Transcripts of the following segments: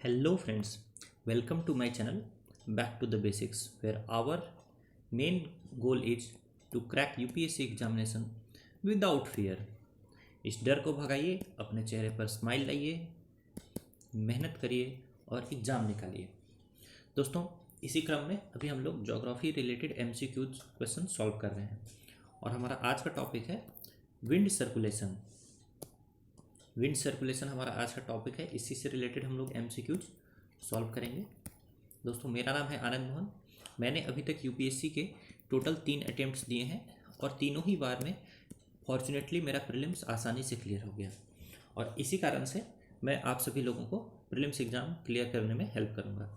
Hello friends, welcome to my channel Back to the Basics where our main goal is to crack UPSC examination without fear। इस डर को भगाइए, अपने चेहरे पर smile लाइए, मेहनत करिए और एग्ज़ाम निकालिए। दोस्तों, इसी क्रम में अभी हम लोग geography related MCQs question solve कर रहे हैं और हमारा आज का टॉपिक है विंड सर्कुलेशन। विंड सर्कुलेशन हमारा आज का टॉपिक है, इसी से रिलेटेड हम लोग MCQs सॉल्व करेंगे। दोस्तों, मेरा नाम है आनंद मोहन। मैंने अभी तक UPSC के टोटल 3 अटेम्प्ट्स दिए हैं और तीनों ही बार में फॉर्चुनेटली मेरा प्रीलिम्स आसानी से क्लियर हो गया और इसी कारण से मैं आप सभी लोगों को प्रीलिम्स एग्ज़ाम क्लियर करने में हेल्प करूँगा।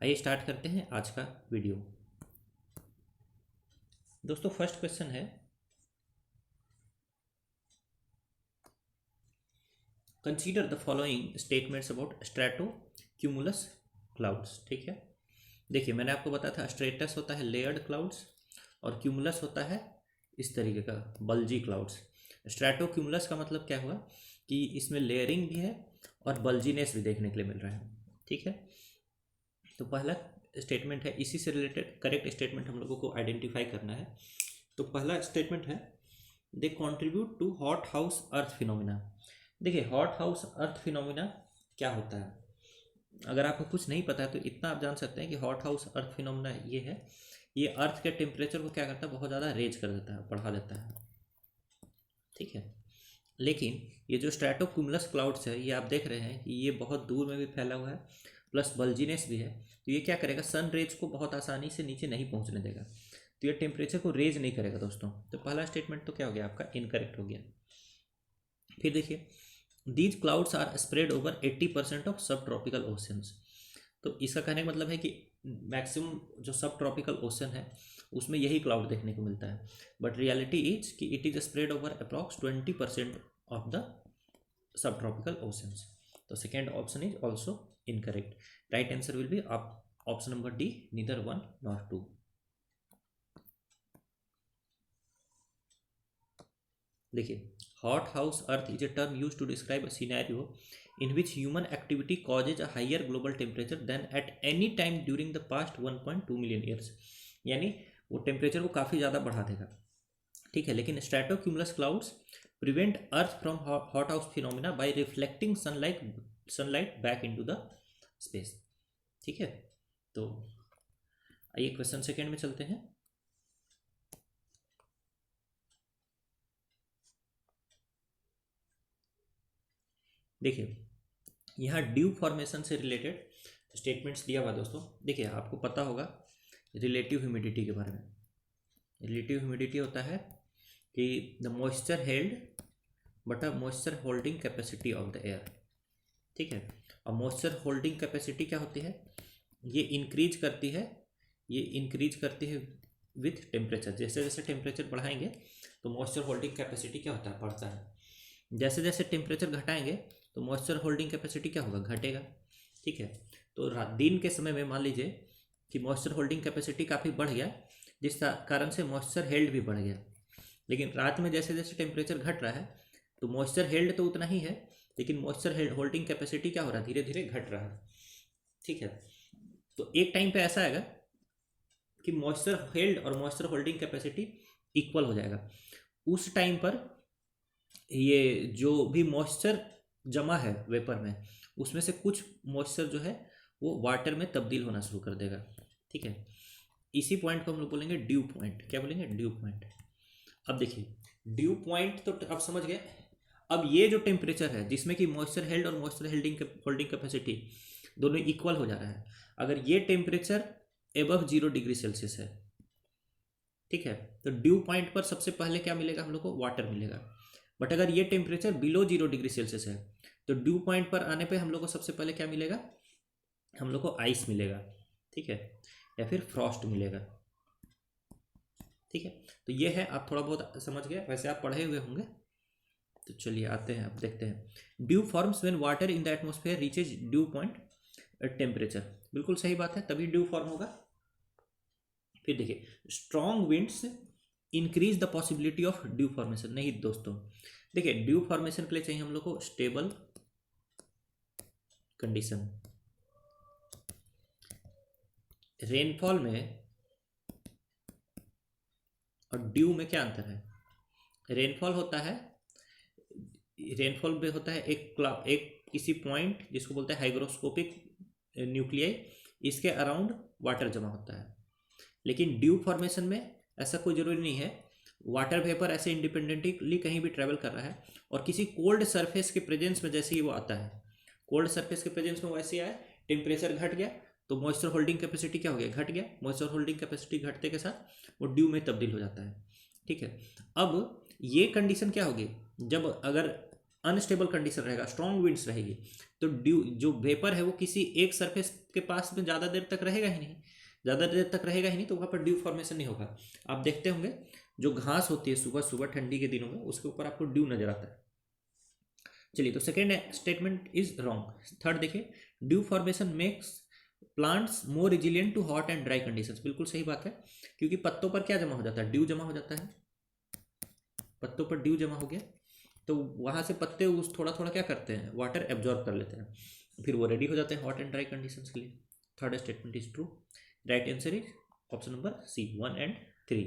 आइए स्टार्ट करते हैं आज का वीडियो। दोस्तों, फर्स्ट क्वेश्चन है, consider the following statements about strato cumulus clouds. ठीक है, देखिए मैंने आपको बताया था स्ट्रेटस होता है लेयर्ड क्लाउड्स और क्यूमुलस होता है इस तरीके का बल्जी क्लाउड्स। स्ट्रेटो क्यूमुलस का मतलब क्या हुआ कि इसमें लेयरिंग भी है और बल्जीनेस भी देखने के लिए मिल रहा है। ठीक है, तो पहला स्टेटमेंट है, इसी से रिलेटेड करेक्ट स्टेटमेंट हम लोगों को आइडेंटिफाई करना है। तो पहला स्टेटमेंट है, they contribute to hot house earth phenomena. देखिए, हॉट हाउस अर्थ फिनोमिना क्या होता है, अगर आपको कुछ नहीं पता है तो इतना आप जान सकते हैं कि हॉट हाउस अर्थ फिनोमिना ये है, ये अर्थ के टेम्परेचर को क्या करता है, बहुत ज़्यादा रेज कर देता है, बढ़ा देता है। ठीक है, लेकिन ये जो स्ट्रेटोक्यूमुलस क्लाउड्स है, ये आप देख रहे हैं कि ये बहुत दूर में भी फैला हुआ है, प्लस बल्जीनेस भी है। तो ये क्या करेगा, सन रेज को बहुत आसानी से नीचे नहीं पहुँचने देगा, तो ये टेम्परेचर को रेज नहीं करेगा दोस्तों। तो पहला स्टेटमेंट तो क्या हो गया आपका, इनकरेक्ट हो गया। फिर देखिए, these clouds are spread over 80% of sub tropical oceans. तो इसका कहने का मतलब है कि मैक्सिमम जो सब ट्रॉपिकल ओशन है उसमें यही क्लाउड देखने को मिलता है, बट रियलिटी इज कि it is spread over approx 20% of the sub tropical oceans. तो second option is also incorrect. Right answer will be option number D, neither 1 nor 2। देखिए, hot house earth is a term used to describe a scenario in which human activity causes a higher global temperature than at any time during the past 1.2 million years। यानी वो temperature को काफ़ी ज़्यादा बढ़ा देगा। ठीक है, लेकिन stratocumulus clouds prevent earth from hot house phenomena by reflecting sunlight back into the space. ठीक है, तो आइए क्वेश्चन सेकेंड में चलते हैं। देखिए, यहाँ ड्यू फॉर्मेशन से रिलेटेड स्टेटमेंट्स दिया हुआ दोस्तों। देखिए, आपको पता होगा रिलेटिव ह्यूमिडिटी के बारे में। रिलेटिव ह्यूमिडिटी होता है कि the moisture held but a moisture holding capacity of the air. ठीक है, और मॉइस्चर होल्डिंग कैपेसिटी क्या होती है, ये इंक्रीज करती है विथ टेम्परेचर। जैसे जैसे टेम्परेचर बढ़ाएंगे तो मॉइस्चर होल्डिंग कैपेसिटी क्या होता है, बढ़ता है। जैसे जैसे टेम्परेचर घटाएंगे तो मॉइस्चर होल्डिंग कैपेसिटी क्या होगा, घटेगा। ठीक है, तो दिन के समय में मान लीजिए कि मॉइस्चर होल्डिंग कैपेसिटी काफ़ी बढ़ गया, जिस कारण से मॉइस्चर हेल्ड भी बढ़ गया। लेकिन रात में जैसे जैसे टेम्परेचर घट रहा है तो मॉइस्चर हेल्ड तो उतना ही है, लेकिन मॉइस्चर होल्डिंग कैपेसिटी क्या हो रहा है, धीरे धीरे घट रहा है। ठीक है, तो एक टाइम पे ऐसा आएगा कि मॉइस्चर हेल्ड और मॉइस्चर होल्डिंग कैपेसिटी इक्वल हो जाएगा। उस टाइम पर ये जो भी मॉइस्चर जमा है वेपर में, उसमें से कुछ मॉइस्चर जो है वो वाटर में तब्दील होना शुरू कर देगा। ठीक है, इसी पॉइंट को हम लोग बोलेंगे ड्यू पॉइंट। क्या बोलेंगे, ड्यू पॉइंट। अब देखिए, ड्यू पॉइंट तो आप समझ गए। अब ये जो टेम्परेचर है जिसमें कि मॉइस्चर हेल्ड और मॉइस्चर होल्डिंग कैपेसिटी दोनों इक्वल हो जा रहा है, अगर ये टेम्परेचर एबव 0 डिग्री सेल्सियस है, ठीक है, तो ड्यू पॉइंट पर सबसे पहले क्या मिलेगा हम लोग को, वाटर मिलेगा। बट अगर ये टेम्परेचर बिलो 0 डिग्री सेल्सियस है तो ड्यू पॉइंट पर आने पे हम लोग को सबसे पहले क्या मिलेगा, हम लोग को आइस मिलेगा। ठीक है, या फिर फ्रॉस्ट मिलेगा। ठीक है, तो ये है, आप थोड़ा बहुत समझ गए, वैसे आप पढ़े हुए होंगे। तो चलिए आते हैं, अब देखते हैं। Due forms when water in the atmosphere reaches due point temperature. बिल्कुल सही बात है, तभी ड्यू फॉर्म होगा। फिर देखिए, strong winds increase the possibility of due formation. नहीं दोस्तों, देखिए ड्यू फॉर्मेशन के लिए चाहिए हम लोग को स्टेबल कंडीशन। रेनफॉल में और ड्यू में क्या अंतर है? रेनफॉल होता है, रेनफॉल में होता है एक किसी पॉइंट जिसको बोलते हैं हाइग्रोस्कोपिक न्यूक्लियाई, इसके अराउंड वाटर जमा होता है। लेकिन ड्यू फॉर्मेशन में ऐसा कोई ज़रूरी नहीं है, वाटर वेपर ऐसे इंडिपेंडेंटली कहीं भी ट्रेवल कर रहा है और किसी कोल्ड सरफेस के प्रेजेंस में जैसे ही वो आता है, कोल्ड सरफेस के प्रेजेंस में वो ऐसे आया, टेम्परेचर घट गया तो मॉइस्चर होल्डिंग कैपेसिटी क्या हो गया? घट गया। मॉइस्चर होल्डिंग कैपेसिटी घटते के साथ वो ड्यू में तब्दील हो जाता है। ठीक है, अब ये कंडीशन क्या होगी? जब अगर अनस्टेबल कंडीशन रहेगा, स्ट्रॉन्ग विंड्स रहेगी, तो ड्यू जो वेपर है वो किसी एक सरफेस के पास में ज़्यादा देर तक रहेगा ही नहीं, ज़्यादा देर तक रहेगा ही नहीं, तो वहाँ पर ड्यू फॉर्मेशन नहीं होगा। आप देखते होंगे जो घास होती है सुबह सुबह ठंडी के दिनों में, उसके ऊपर आपको ड्यू नजर आता है। चलिए, तो second statement is wrong. Third देखिए, dew formation makes plants more resilient to hot and dry conditions. बिल्कुल सही बात है, क्योंकि पत्तों पर क्या जमा हो जाता है? ड्यू जमा हो जाता है। पत्तों पर ड्यू जमा हो गया तो वहाँ से पत्ते उस थोड़ा थोड़ा क्या करते हैं? वाटर एब्जॉर्ब कर लेते हैं, फिर वो रेडी हो जाते हैं हॉट एंड ड्राई कंडीशंस के लिए। Third statement is true. Right answer is option number C, 1 and 3।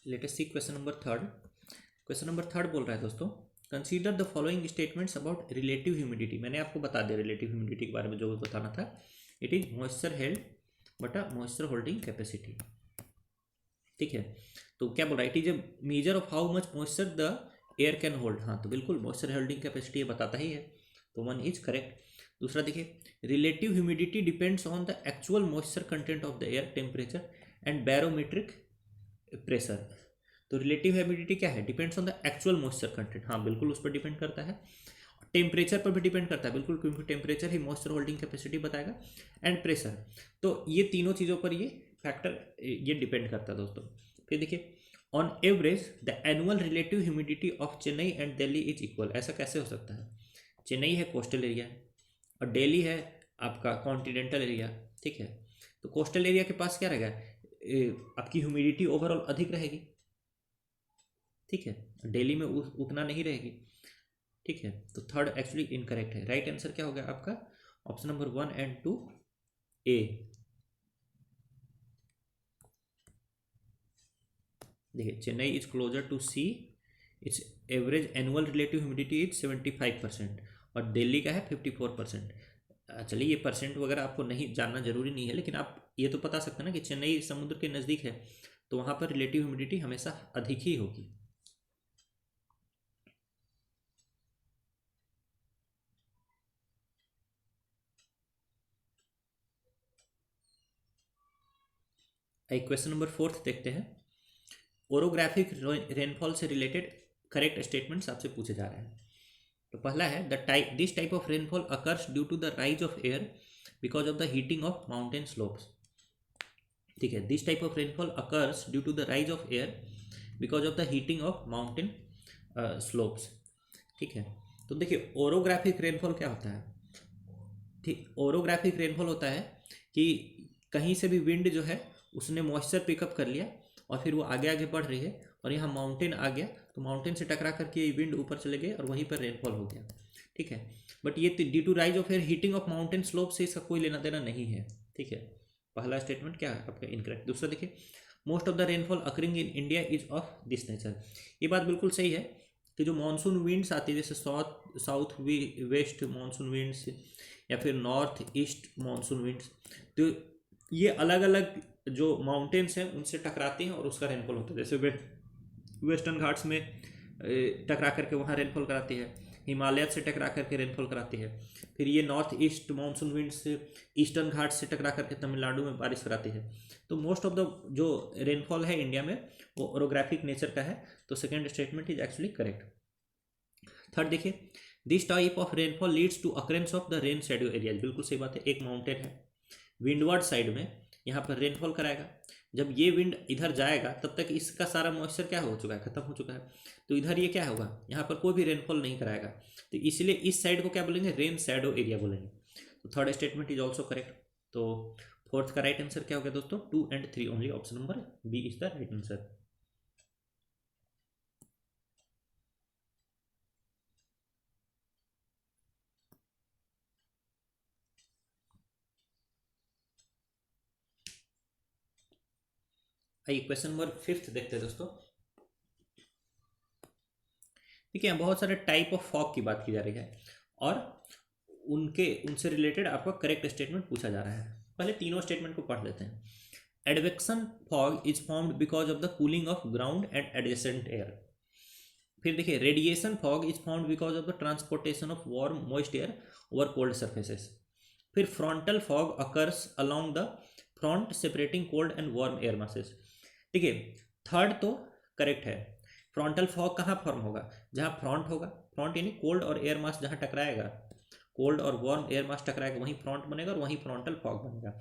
Let us see question number third. Question number third बोल रहा है दोस्तों, consider the following statements about relative humidity. मैंने आपको बता दिया रिलेटिव ह्यूमिडिटी के बारे में जो बताना था। इट इज मॉइस्चर हेल्ड बटा मॉइस्चर होल्डिंग कैपेसिटी। ठीक है, तो क्या बोल रहा है? It is A measure of how much moisture the air can hold. हाँ, तो बिल्कुल मॉइस्चर होल्डिंग कैपेसिटी ये बताता ही है, तो 1 इज करेक्ट। दूसरा देखिए, relative humidity depends on the actual moisture content of the air, temperature and barometric pressure. तो रिलेटिव ह्यूमिडिटी क्या है? Depends on the actual moisture content. हाँ बिल्कुल, उस पर डिपेंड करता है। टेम्परेचर पर भी डिपेंड करता है बिल्कुल, क्योंकि टेम्परेचर ही मॉइस्चर होल्डिंग कैपेसिटी बताएगा, एंड प्रेशर। तो ये तीनों चीज़ों पर ये फैक्टर ये डिपेंड करता है दोस्तों। फिर देखिए, on average the annual relative humidity of Chennai and Delhi is equal. ऐसा कैसे हो सकता है? चेन्नई है कोस्टल एरिया और दिल्ली है आपका कॉन्टिनेंटल एरिया। ठीक है, तो कोस्टल एरिया के पास क्या रहेगा? आपकी ह्यूमिडिटी ओवरऑल अधिक रहेगी। ठीक है, दिल्ली में उतना नहीं रहेगी। ठीक है, तो थर्ड एक्चुअली इनकरेक्ट है। राइट आंसर क्या हो गया आपका? Option number 1 and 2 A. देखिए, Chennai is closer to sea, its average annual relative humidity is 75% और दिल्ली का है 54%। चलिए, ये परसेंट वगैरह आपको नहीं जानना जरूरी नहीं है, लेकिन आप ये तो बता सकते हैं ना कि चेन्नई समुद्र के नज़दीक है, तो वहाँ पर रिलेटिव ह्यूमिडिटी हमेशा अधिक ही होगी। एक क्वेश्चन नंबर 4 देखते हैं। ओरोग्राफिक रेनफॉल से रिलेटेड करेक्ट स्टेटमेंट्स आपसे पूछे जा रहे हैं। तो पहला है, this type of rainfall occurs due to the rise of air because of the heating of mountain slopes. ठीक है, this type of rainfall occurs due to the rise of air because of the heating of mountain slopes. ठीक है, तो देखिए orographic rainfall क्या होता है? ठीक, ओरोग्राफिक रेनफॉल होता है कि कहीं से भी विंड जो है उसने मॉइस्चर पिकअप कर लिया और फिर वो आगे आगे बढ़ रही है और यहाँ माउंटेन आ गया, तो माउंटेन से टकरा करके ये विंड ऊपर चले गए और वहीं पर रेनफॉल हो गया। ठीक है, बट ये due to rise of air heating of mountain slope से इसका कोई लेना देना नहीं है। ठीक है, पहला स्टेटमेंट क्या है आपका? इनकरेक्ट। दूसरा देखिए, most of the rainfall occurring in India is of this nature. ये बात बिल्कुल सही है कि जो मानसून विंड्स आती है, जैसे साउथ वेस्ट मानसून विंड्स या फिर नॉर्थ ईस्ट मानसून विंड्स, तो ये अलग अलग जो माउंटेन्स हैं उनसे टकराती हैं और उसका रेनफॉल होता है। जैसे वेस्टर्न घाट्स में टकरा करके वहाँ रेनफॉल कराती है, हिमालय से टकरा करके रेनफॉल कराती है, फिर ये north east monsoon winds eastern Ghat से टकरा करके तमिलनाडु में बारिश कराती है। तो मोस्ट ऑफ द जो रेनफॉल है इंडिया में वो ओरोग्राफिक नेचर का है, तो second statement is actually correct. Third देखिए, this type of rainfall leads to occurrence of the rain shadow areas. बिल्कुल सही बात है, एक माउंटेन है विंडवर्ड साइड में, यहाँ पर रेनफॉल कराएगा। जब ये विंड इधर जाएगा तब तक इसका सारा मॉइस्चर क्या हो चुका है? खत्म हो चुका है, तो इधर ये क्या होगा? यहाँ पर कोई भी रेनफॉल नहीं कराएगा, तो इसलिए इस साइड को क्या बोलेंगे? रेन शैडो एरिया बोलेंगे। तो third statement is also correct. तो फोर्थ का राइट आंसर क्या हो गया दोस्तों? 2 and 3 only. Option number B is the right answer. आइए क्वेश्चन नंबर 5 देखते हैं दोस्तों। ठीक है, बहुत सारे टाइप ऑफ फॉग की बात की जा रही है और उनसे रिलेटेड आपका करेक्ट स्टेटमेंट पूछा जा रहा है। पहले तीनों स्टेटमेंट को पढ़ लेते हैं। Advection fog is formed because of the cooling of ground and adjacent air. फिर देखिए, radiation fog is formed because of the transportation of warm moist air over cold surfaces. फिर frontal fog occurs along the front separating cold and warm air masses. देखिए, third तो correct है। Frontal fog कहाँ form होगा? जहाँ front होगा, front यानी cold और एयर मास जहाँ टकराएगा, कोल्ड और वार्म एयर मास टकराएगा, वहीं फ्रंट बनेगा और वहीं फ्रंटल फॉग बनेगा।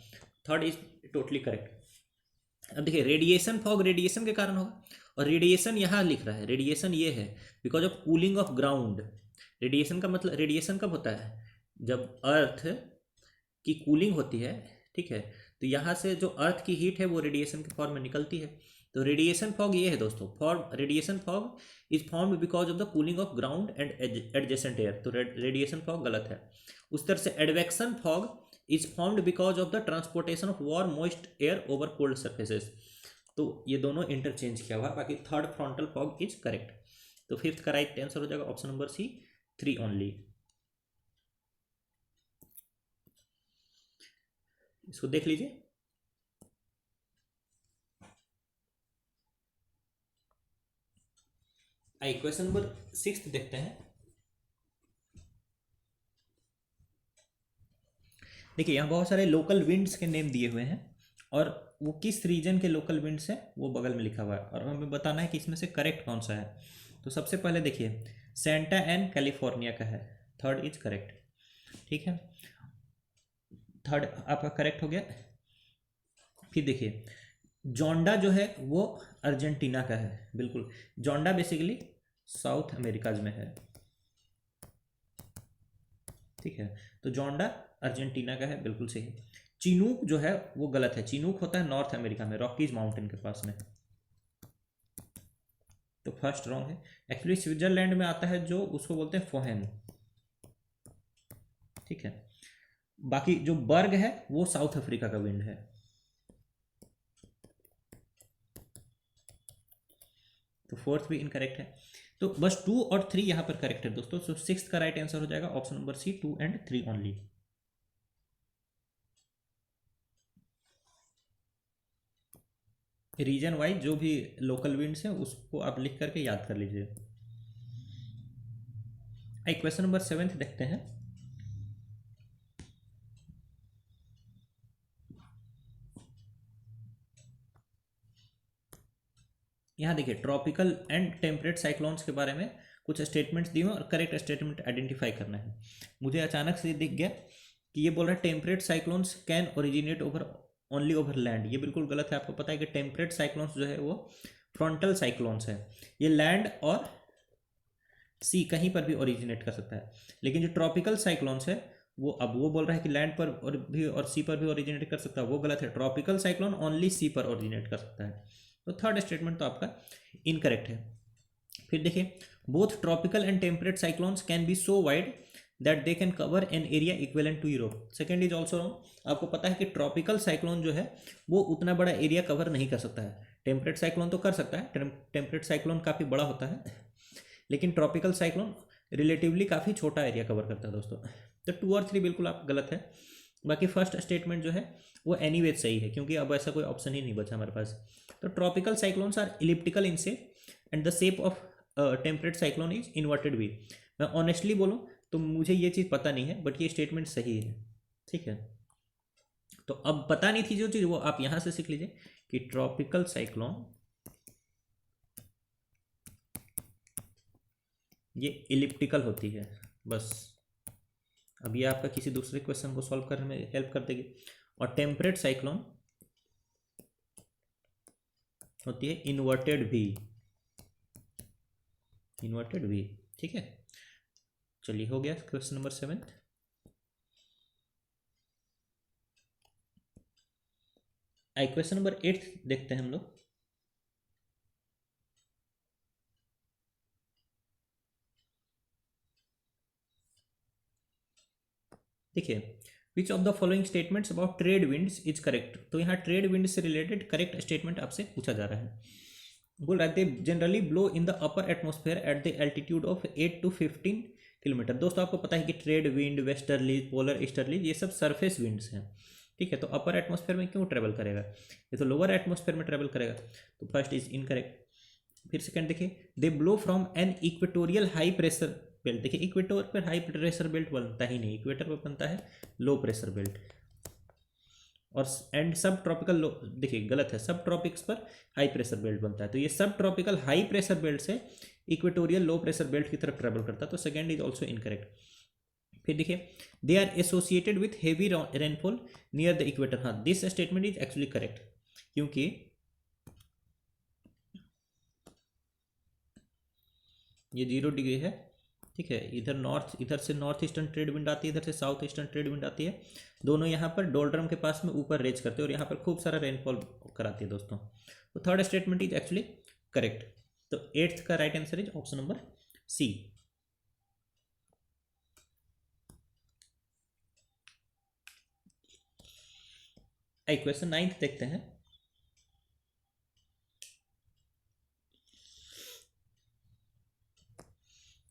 Third is totally correct. अब देखिए, रेडिएशन फॉग रेडिएशन के कारण होगा और रेडिएशन यहाँ लिख रहा है, रेडिएशन ये है because of cooling of ground. Radiation का मतलब, रेडिएशन कब होता है? जब अर्थ की कूलिंग होती है। ठीक है, तो यहाँ से जो अर्थ की हीट है वो रेडिएशन के फॉर्म में निकलती है। तो रेडिएशन फॉग ये है दोस्तों। Form radiation fog is formed because of the cooling of ground and adjacent air. तो रेडिएशन फॉग गलत है। उस तरह से advection fog is formed because of the transportation of warm moist air over cold surfaces. तो ये दोनों interchange किया हुआ, बाकी third frontal fog is correct. तो फिफ्थ का राइट आंसर हो जाएगा ऑप्शन नंबर सी, 3 ओनली। इसको देख लीजिए। आइए क्वेश्चन नंबर 6 देखते हैं। देखिए, यहाँ बहुत सारे लोकल विंड्स के नेम दिए हुए हैं और वो किस रीजन के लोकल विंड्स हैं वो बगल में लिखा हुआ है और हमें बताना है कि इसमें से करेक्ट कौन सा है। तो सबसे पहले देखिए, सेंटा एंड कैलिफोर्निया का है, थर्ड इज करेक्ट। ठीक है, थर्ड आपका करेक्ट हो गया। फिर देखिए, जोंडा जो है वो अर्जेंटीना का है, बिल्कुल। जोंडा बेसिकली साउथ अमेरिकाज में है। ठीक है, तो जोंडा अर्जेंटीना का है, बिल्कुल सही। चिनूक जो है वो गलत है। चिनूक होता है नॉर्थ अमेरिका में, रॉकीज माउंटेन के पास में। तो फर्स्ट रॉन्ग है। एक्चुअली स्विट्जरलैंड में आता है, जो उसको बोलते हैं फोहेन। ठीक है, बाकी जो बर्ग है वो साउथ अफ्रीका का विंड है। तो फोर्थ भी इनकरेक्ट है। तो बस 2 और 3 यहाँ पर करेक्ट है दोस्तों। सो सिक्स्थ का राइट आंसर हो जाएगा option number C, 2 and 3 only. Region wise जो भी लोकल विंड्स हैं उसको आप लिख करके याद कर लीजिए। एक क्वेश्चन नंबर 7 देखते हैं। यहाँ देखिए, ट्रॉपिकल एंड टेम्परेट साइक्लोन्स के बारे में कुछ स्टेटमेंट्स दिए हैं और करेक्ट स्टेटमेंट आइडेंटिफाई करना है। मुझे अचानक से दिख गया कि ये बोल रहा है temperate cyclones can originate over only over land. ये बिल्कुल गलत है। आपको पता है कि टेम्परेट साइक्लोन्स जो है वो फ्रंटल साइक्लोन्स है, ये लैंड और सी कहीं पर भी ओरिजिनेट कर सकता है। लेकिन जो ट्रॉपिकल साइक्लोन्स है वो, अब वो बोल रहा है कि लैंड पर और सी पर भी ओरिजिनेट कर सकता है, वो गलत है। ट्रॉपिकल साइक्लोन ओनली सी पर ओरिजिनेट कर सकता है। तो थर्ड स्टेटमेंट तो आपका इनकरेक्ट है। फिर देखिए, both tropical and temperate cyclones can be so wide that they can cover an area equivalent to Europe. Second is also wrong. आपको पता है कि ट्रॉपिकल साइक्लोन जो है वो उतना बड़ा एरिया कवर नहीं कर सकता है। टेम्परेट साइक्लोन तो कर सकता है, टेम्परेट साइक्लोन काफ़ी बड़ा होता है, लेकिन ट्रॉपिकल साइक्लोन रिलेटिवली काफ़ी छोटा एरिया कवर करता है दोस्तों। तो 2 और 3 बिल्कुल आप गलत है। बाकी फर्स्ट स्टेटमेंट जो है वो एनीवेज सही है, क्योंकि अब ऐसा कोई ऑप्शन ही नहीं बचा हमारे पास। तो tropical cyclones are elliptical in shape and the shape of temperate cyclone is inverted V. मैं ऑनेस्टली बोलूँ तो मुझे ये चीज़ पता नहीं है, बट ये स्टेटमेंट सही है। ठीक है, तो अब पता नहीं थी जो चीज़, वो आप यहाँ से सीख लीजिए कि ट्रॉपिकल साइक्लोन ये इलिप्टिकल होती है, बस। अब ये आपका किसी दूसरे क्वेश्चन को सॉल्व करने में हेल्प कर देगी। और टेम्परेट साइक्लोन होती है इन्वर्टेड वी, इन्वर्टेड वी। ठीक है, चलिए हो गया क्वेश्चन नंबर 7। आई क्वेश्चन नंबर 8 देखते हैं हम लोग। देखिए, विच of the following statements about trade winds is correct. तो यहाँ ट्रेड विंड से रिलेटेड करेक्ट स्टेटमेंट आपसे पूछा जा रहा है। बोल रहा है they generally blow in the upper atmosphere at the altitude of 8 to 15 kilometre. दोस्तों आपको पता है कि trade wind, westerlies, polar easterlies, ये सब सरफेस विंड्स हैं, ठीक है। तो अपर एटमोस्फेयर में क्यों ट्रेवल करेगा, ये तो लोअर एटमोस्फेयर में ट्रेवल करेगा। तो फर्स्ट इज इनकरेक्ट। फिर सेकंड देखिए, they blow from an equatorial high pressure belt. देखिए इक्वेटर पर हाई प्रेशर बेल्ट बनता ही नहीं, इक्वेटर पर बनता है लो प्रेशर बेल्ट। और एंड सब ट्रॉपिकल लो, देखिए गलत है, सब ट्रॉपिक्स पर हाई प्रेशर बेल्ट बनता है। तो ये सब ट्रॉपिकल हाई प्रेशर बेल्ट से इक्वेटोरियल लो प्रेशर बेल्ट की तरफ ट्रेवल करता है। तो सेकंड इज ऑल्सो इनकरेक्ट। फिर देखिए, they are associated with heavy rainfall near the equator. हाँ, this statement is actually correct, क्योंकि ये 0 डिग्री है, ठीक है। इधर से नॉर्थ ईस्टर्न ट्रेड विंड आती है, इधर से साउथ ईस्टर्न ट्रेड विंड आती है। दोनों यहाँ पर डोल्ड्रम के पास में ऊपर रेज करते हैं और यहाँ पर खूब सारा रेनफॉल कराती है दोस्तों। तो third statement is actually correct. तो 8th का right answer is option number C. Question 9th देखते हैं।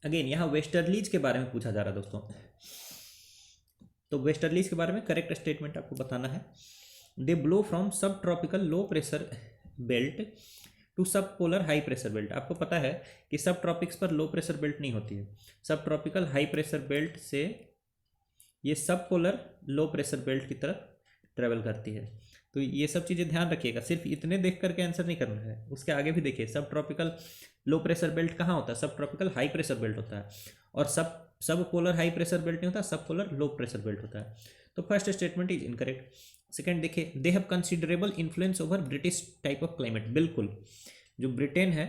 अगेन यहाँ वेस्टर्लीज के बारे में पूछा जा रहा है दोस्तों। तो वेस्टर्लीज के बारे में करेक्ट स्टेटमेंट आपको बताना है। They blow from sub tropical low pressure belt to sub polar high pressure belt. आपको पता है कि सब ट्रॉपिक्स पर लो प्रेशर बेल्ट नहीं होती है, सब ट्रॉपिकल हाई प्रेशर बेल्ट से ये सब पोलर लो प्रेशर बेल्ट की तरफ ट्रेवल करती है। तो ये सब चीज़ें ध्यान रखिएगा, सिर्फ इतने देख करके आंसर नहीं करना है, उसके आगे भी देखिए। सब ट्रॉपिकल लो प्रेशर बेल्ट कहाँ होता है, सब ट्रॉपिकल हाई प्रेशर बेल्ट होता है। और सब पोलर हाई प्रेशर बेल्ट नहीं होता, सब पोलर लो प्रेशर बेल्ट होता है। तो first statement is incorrect. Second देखिए, they have considerable influence over British type of climate. बिल्कुल, जो ब्रिटेन है,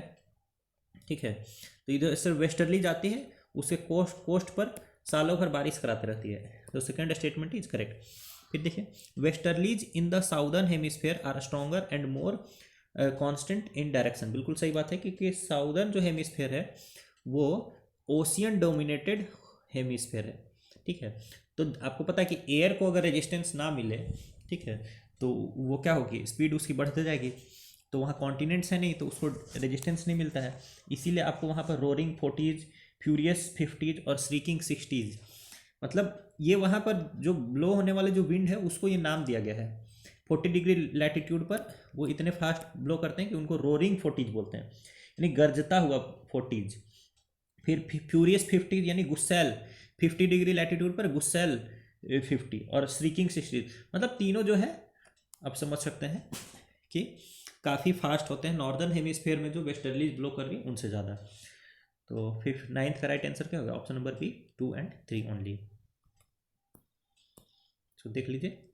ठीक है, तो इधर से वेस्टर्ली जाती है, उसके कोस्ट पर सालों भर बारिश कराती रहती है। तो सेकंड स्टेटमेंट इज करेक्ट। फिर देखिए, westerlies in the southern hemisphere are stronger and more constant in direction. बिल्कुल सही बात है, क्योंकि साउदर्न जो हेमिस्फेयर है वो ओशियन डोमिनेटेड हेमिस्फेयर है, ठीक है। तो आपको पता है कि एयर को अगर रेजिस्टेंस ना मिले, ठीक है, तो वो क्या होगी, स्पीड उसकी बढ़ते जाएगी। तो वहाँ कॉन्टिनेंट्स है नहीं, तो उसको रेजिस्टेंस नहीं मिलता है, इसीलिए आपको वहाँ पर रोरिंग 40s, फ्यूरियस 50s और श्रीकिंग 60s, मतलब ये वहाँ पर जो ब्लो होने वाले जो विंड है उसको ये नाम दिया गया है। 40 डिग्री लैटिट्यूड पर वो इतने फास्ट ब्लो करते हैं कि उनको रोरिंग 40s बोलते हैं, यानी गरजता हुआ 40s। फिर फ्यूरियस 50s यानी गुस्सैल 50 डिग्री लैटिट्यूड पर गुस्सैल 50 और श्रीकिंग 60, मतलब तीनों जो है आप समझ सकते हैं कि काफ़ी फास्ट होते हैं नॉर्दर्न हेमिस्फेयर में जो वेस्टर्लीज ब्लो कर रही है उनसे ज़्यादा। तो फिर 9th का राइट आंसर क्या होगा, option number B 2 and 3 only. तो देख लीजिए,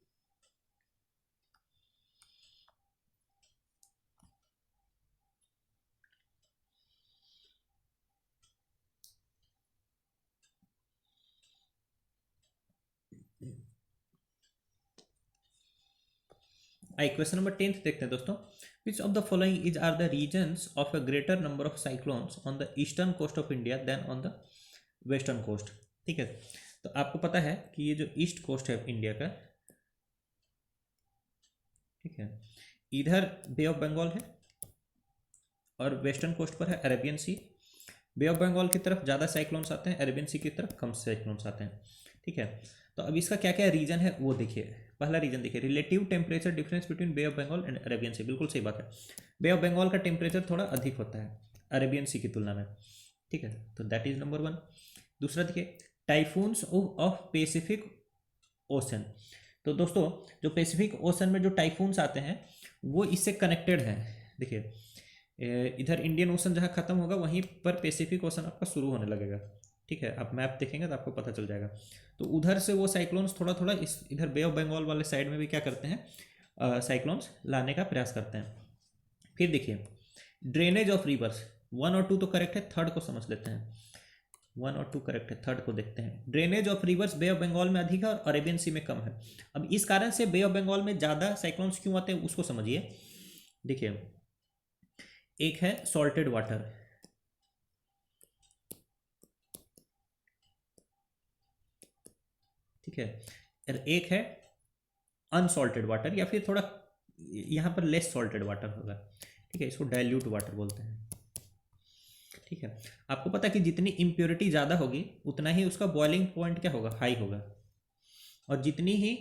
क्वेश्चन नंबर 10th देखते हैं दोस्तों। Which of the following is are the reasons of a greater number of cyclones on the eastern coast of India than on the western coast. ठीक है, तो आपको पता है कि ये जो ईस्ट कोस्ट है इंडिया का, ठीक है, इधर बे ऑफ बंगाल है और वेस्टर्न कोस्ट पर है Arabian Sea. Bay of Bengal की तरफ ज़्यादा साइक्लोन्स आते हैं, अरेबियन सी की तरफ कम साइक्लोन्स आते हैं, ठीक है। तो अब इसका क्या क्या रीजन है वो देखिए। पहला रीजन देखिए, relative temperature difference between bay of Bengal and Arabian sea. बिल्कुल सही बात है, बे ऑफ बंगाल का टेम्परेचर थोड़ा अधिक होता है अरेबियन सी की तुलना में, ठीक है। तो दैट इज नंबर 1। दूसरा देखिए, टाइफून्स ऑफ पैसिफिक ओशन। तो दोस्तों जो पैसिफिक ओशन में जो टाइफून्स आते हैं वो इससे कनेक्टेड हैं। देखिए इधर इंडियन ओशन जहाँ खत्म होगा वहीं पर पैसिफिक ओशन आपका शुरू होने लगेगा, ठीक है। आप मैप देखेंगे तो आपको पता चल जाएगा। तो उधर से वो साइक्लोन्स थोड़ा थोड़ा इस इधर बे ऑफ बंगाल वाले साइड में भी क्या करते हैं, साइक्लोन्स लाने का प्रयास करते हैं। फिर देखिए, ड्रेनेज ऑफ रिवर्स, 1 और 2 तो करेक्ट है, थर्ड को समझ लेते हैं। 1 और 2 करेक्ट है, थर्ड को देखते हैं। Drainage of rivers Bay of Bengal में अधिक है और अरेबियन सी में कम है। अब इस कारण से बे ऑफ बंगाल में ज़्यादा साइक्लोन्स क्यों आते हैं उसको समझिए। देखिए, एक है सॉल्टेड वाटर, ठीक है, और एक है अनसॉल्टेड वाटर, या फिर थोड़ा यहाँ पर लेस सॉल्टेड वाटर होगा, ठीक है, इसको डाइल्यूट वाटर बोलते हैं। ठीक है, आपको पता है कि जितनी इम्प्योरिटी ज़्यादा होगी उतना ही उसका बॉइलिंग पॉइंट क्या होगा, हाई होगा, और जितनी ही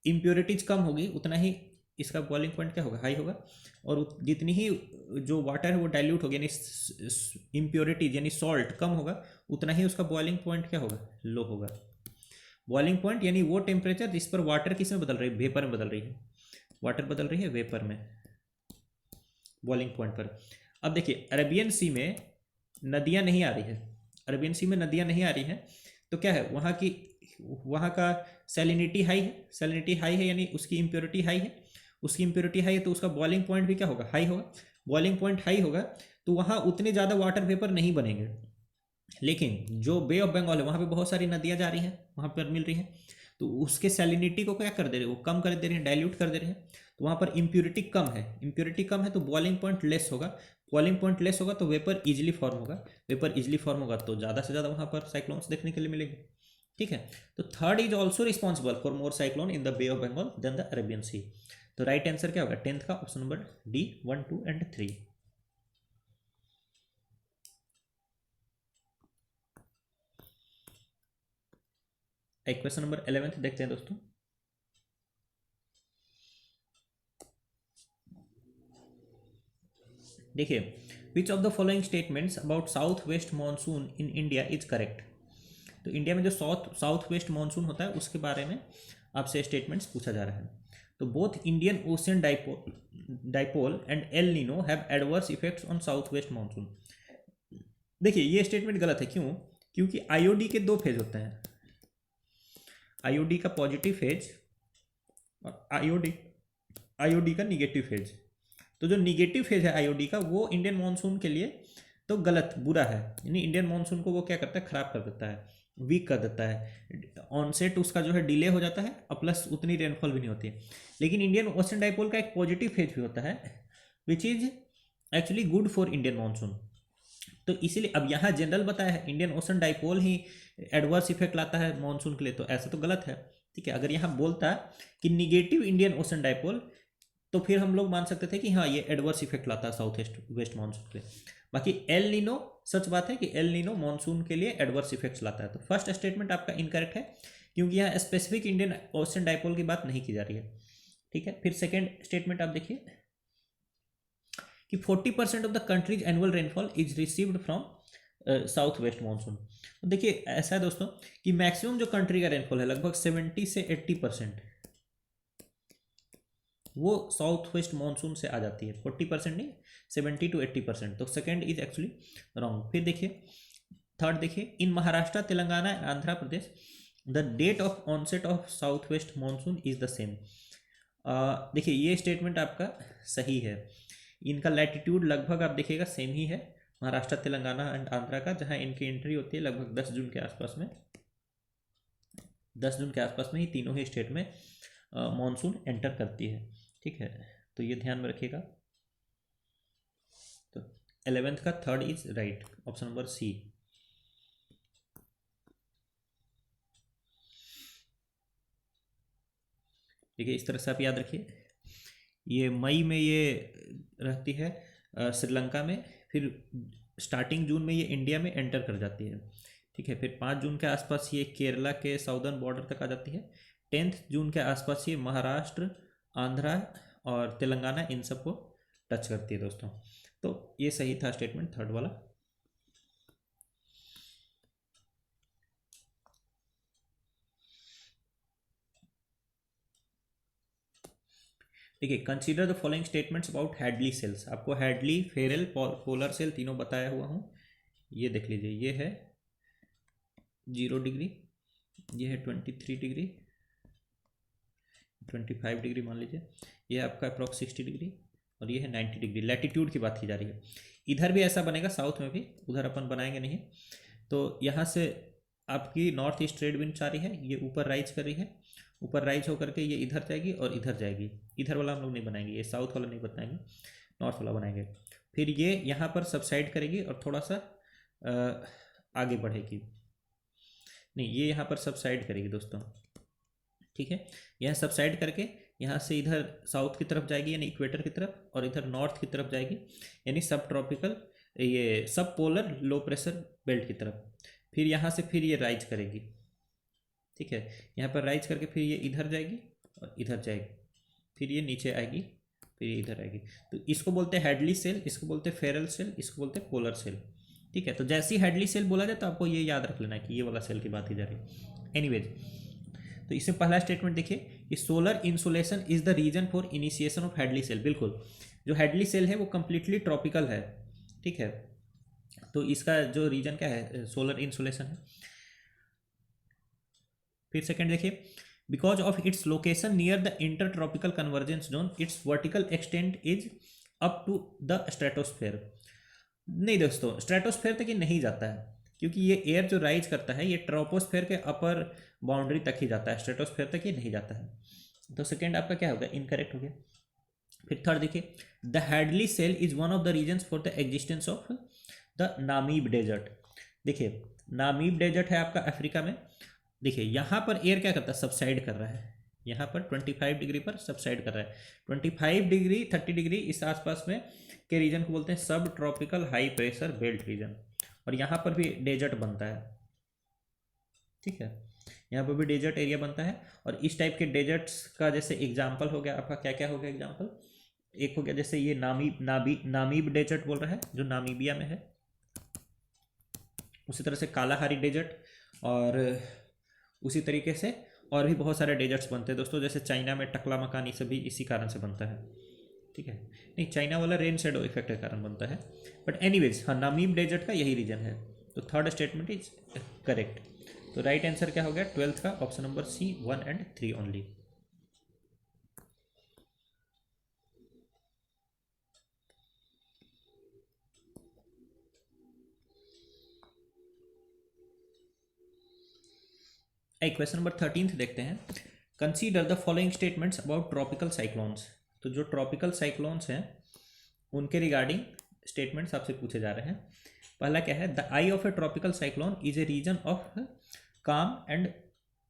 इम्प्योरिटीज कम होगी उतना ही इसका बॉइलिंग पॉइंट क्या होगा, हाई होगा, और जितनी ही जो वाटर है वो डाइल्यूट होगा, यानी इम्प्योरिटीज यानी सॉल्ट कम होगा, उतना ही उसका बॉइलिंग पॉइंट क्या होगा, लो होगा। बॉइलिंग पॉइंट यानी वो टेम्परेचर जिस पर वाटर किस में बदल रही है, वेपर में बदल रही है, वाटर बदल रही है वेपर में, बॉइलिंग पॉइंट पर। अब देखिए अरेबियन सी में नदियाँ नहीं आ रही है, अरेबियन सी में नदियाँ नहीं आ रही हैं, तो क्या है वहाँ का सैलिनिटी हाई है, सैलिनिटी हाई है यानी उसकी इम्प्योरिटी हाई है, उसकी इम्प्योरिटी हाई है तो उसका बॉइलिंग पॉइंट भी क्या होगा, हाई होगा, बॉइलिंग पॉइंट हाई होगा तो वहाँ उतने ज़्यादा वाटर वेपर नहीं बनेंगे। लेकिन जो बे ऑफ बंगाल है वहाँ पे बहुत सारी नदियाँ जा रही हैं, वहाँ पर मिल रही हैं, तो उसके सैलिनिटी को क्या कर दे रहे हैं, वो कम कर दे रहे हैं, डाइल्यूट कर दे रहे हैं, तो वहाँ पर इम्प्योरिटी कम है, इम्प्योरिटी कम है तो बॉइलिंग पॉइंट लेस होगा, बॉइलिंग पॉइंट लेस होगा तो वेपर इजीली फॉर्म होगा, वेपर इजीली फॉर्म होगा तो ज़्यादा से ज़्यादा वहाँ पर साइक्लोन्स देखने के लिए मिलेंगे। ठीक है, तो third is also responsible for more cyclone in the bay of Bengal then the Arabian sea. तो राइट आंसर क्या होगा, टेंथ का ऑप्शन नंबर डी 1, 2 एंड 3। एक क्वेश्चन नंबर 11 देखते हैं दोस्तों। देखिए, विच of the following statements about south west monsoon in India is correct. तो इंडिया में जो साउथ वेस्ट मानसून होता है उसके बारे में आपसे स्टेटमेंट्स पूछा जा रहा है। तो both Indian ocean dipole and El Nino have adverse effects on south west monsoon. देखिए ये स्टेटमेंट गलत है, क्यों, क्योंकि आईओडी के दो फेज होते हैं, आईओडी का पॉजिटिव फेज और आईओडी का निगेटिव फेज। तो जो निगेटिव फेज है आईओडी का वो इंडियन मानसून के लिए तो गलत, बुरा है, यानी इंडियन मानसून को वो क्या करता है, खराब कर देता है, वीक कर देता है, ऑनसेट उसका जो है डिले हो जाता है और प्लस उतनी रेनफॉल भी नहीं होती है। लेकिन इंडियन ओशन डाइपोल का एक पॉजिटिव फेज भी होता है which is actually good for Indian monsoon. तो इसीलिए अब यहाँ जनरल बताया है इंडियन ओशन डाइपोल ही एडवर्स इफेक्ट लाता है मानसून के लिए, तो ऐसा तो गलत है। ठीक है, अगर यहाँ बोलता कि निगेटिव इंडियन ओशन डाइपोल तो फिर हम लोग मान सकते थे कि हाँ ये एडवर्स इफेक्ट लाता है साउथ वेस्ट मानसून पे। बाकी एल नीनो, सच बात है कि एल नीनो मानसून के लिए एडवर्स इफेक्ट्स लाता है। तो फर्स्ट स्टेटमेंट आपका इनकरेक्ट है क्योंकि यहाँ स्पेसिफिक इंडियन ओशन डाइपोल की बात नहीं की जा रही है। ठीक है, फिर सेकेंड स्टेटमेंट आप देखिए कि 40% of the countries annual rainfall is received from south west monsoon. देखिए ऐसा है दोस्तों कि मैक्सिमम जो कंट्री का रेनफॉल है लगभग 70 से 80% वो साउथ वेस्ट मानसून से आ जाती है, 40% नहीं 70 to 80%। तो सेकेंड इज एक्चुअली रॉन्ग। फिर देखिए थर्ड देखिए, in Maharashtra Telangana and Andhra Pradesh the date of onset of south west monsoon is the same. देखिए ये स्टेटमेंट आपका सही है, इनका लैटिट्यूड लगभग आप देखिएगा सेम ही है महाराष्ट्र तेलंगाना एंड आंध्रा का, जहाँ इनकी एंट्री होती है लगभग 10 जून के आसपास में, 10 जून के आसपास में ही तीनों ही स्टेट में मानसून एंटर करती है। ठीक है, तो ये ध्यान में रखिएगा। तो 11th का third is right, option number C. देखिए इस तरह से आप याद रखिए, ये मई में ये रहती है श्रीलंका में, फिर स्टार्टिंग जून में ये इंडिया में एंटर कर जाती है। ठीक है, फिर 5 जून के आसपास ये केरला के साउदर्न बॉर्डर तक आ जाती है, 10th जून के आसपास ये महाराष्ट्र, आंध्रा और तेलंगाना इन सबको टच करती है दोस्तों। तो ये सही था स्टेटमेंट थर्ड वाला। देखिए consider the following statements about Hadley cells. आपको हैडली, फेरेल, पोलर सेल तीनों बताया हुआ हूँ, ये देख लीजिए। ये है 0 डिग्री, ये है 23 डिग्री, 25 डिग्री मान लीजिए, ये आपका अप्रॉक्स 60 डिग्री और ये है 90 डिग्री। लैटिट्यूड की बात की जा रही है। इधर भी ऐसा बनेगा, साउथ में भी, उधर अपन बनाएंगे नहीं। तो यहाँ से आपकी नॉर्थ ईस्ट ट्रेड विंड आ रही है, ये ऊपर राइज कर रही है, ऊपर राइज होकर के ये इधर जाएगी और इधर जाएगी। इधर वाला हम लोग नहीं बनाएंगे, ये साउथ वाला नहीं बनाएंगे, नॉर्थ वाला बनाएंगे। फिर ये यहाँ पर सबसाइड करेगी और थोड़ा सा आगे बढ़ेगी, नहीं ये यहाँ पर सबसाइड करेगी दोस्तों, ठीक है। यह सबसाइड करके यहाँ से इधर साउथ की तरफ जाएगी यानी इक्वेटर की तरफ, और इधर नॉर्थ की तरफ जाएगी यानी सब ट्रॉपिकल, ये सब पोलर लो प्रेशर बेल्ट की तरफ। फिर यहाँ से फिर ये राइज करेगी, ठीक है। यहाँ पर राइज करके फिर ये इधर जाएगी और इधर जाएगी, फिर ये नीचे आएगी, फिर ये इधर आएगी। तो इसको बोलते हैं हेडली सेल, इसको बोलते हैं फेरल सेल, इसको बोलते हैं पोलर सेल, ठीक है। तो जैसे ही हेडली सेल बोला जाए तो आपको ये याद रख लेना है कि ये वाला सेल की बात की जा रही है। एनीवेज, तो इसमें पहला स्टेटमेंट देखिए कि solar insulation is the reason for initiation of Hadley cell. बिल्कुल, जो हेडली सेल है वो कंप्लीटली ट्रॉपिकल है, ठीक है। तो इसका जो रीजन क्या है, सोलर इंसुलेशन है। फिर सेकंड देखिए, because of its location near the inter tropical convergence zone its vertical extent is up to the stratosphere. नहीं दोस्तों, स्ट्रेटोस्फेयर तक ये नहीं जाता है, क्योंकि ये एयर जो राइज करता है ये ट्रोपोस्फेयर के अपर बाउंड्री तक ही जाता है, स्ट्रेटोस्फेयर तक ये नहीं जाता है। तो सेकेंड आपका क्या होगा, इनकरेक्ट हो गया। फिर थर्ड देखिए, the Hadley cell is one of the reasons for the existence of the Namib desert. देखिए, नामीब डेजर्ट है आपका अफ्रीका में। देखिए यहाँ पर एयर क्या करता है, सबसाइड कर रहा है, यहाँ पर 25 डिग्री पर सबसाइड कर रहा है। 25 डिग्री 30 डिग्री इस आसपास में के रीजन को बोलते हैं sub tropical high pressure belt region, और यहाँ पर भी डेजर्ट बनता है, ठीक है। यहाँ पर भी डेजर्ट एरिया बनता है। और इस टाइप के डेजर्ट्स का जैसे एग्जाम्पल हो गया आपका, क्या क्या हो गया एग्जाम्पल, एक हो गया जैसे ये नामीब डेजर्ट बोल रहा है जो नामीबिया में है, उसी तरह से कालाहारी डेजर्ट, और उसी तरीके से और भी बहुत सारे डेजर्ट्स बनते हैं दोस्तों, जैसे चाइना में टकला मकान, ये सभी इसी कारण से बनता है, ठीक है। नहीं, चाइना वाला रेन शेडो इफेक्ट के कारण बनता है, बट एनीवेज हाँ, नामीब डेजर्ट का यही रीजन है। तो थर्ड स्टेटमेंट इज करेक्ट। तो राइट आंसर क्या हो गया 12th का, option number C 1 and 3 only. Question number 13 देखते हैं। Consider the following statements about tropical cyclones. तो जो ट्रॉपिकल साइक्लोन्स हैं उनके रिगार्डिंग स्टेटमेंट्स आपसे पूछे जा रहे हैं। पहला क्या है, the eye of a tropical cyclone is a region of calm and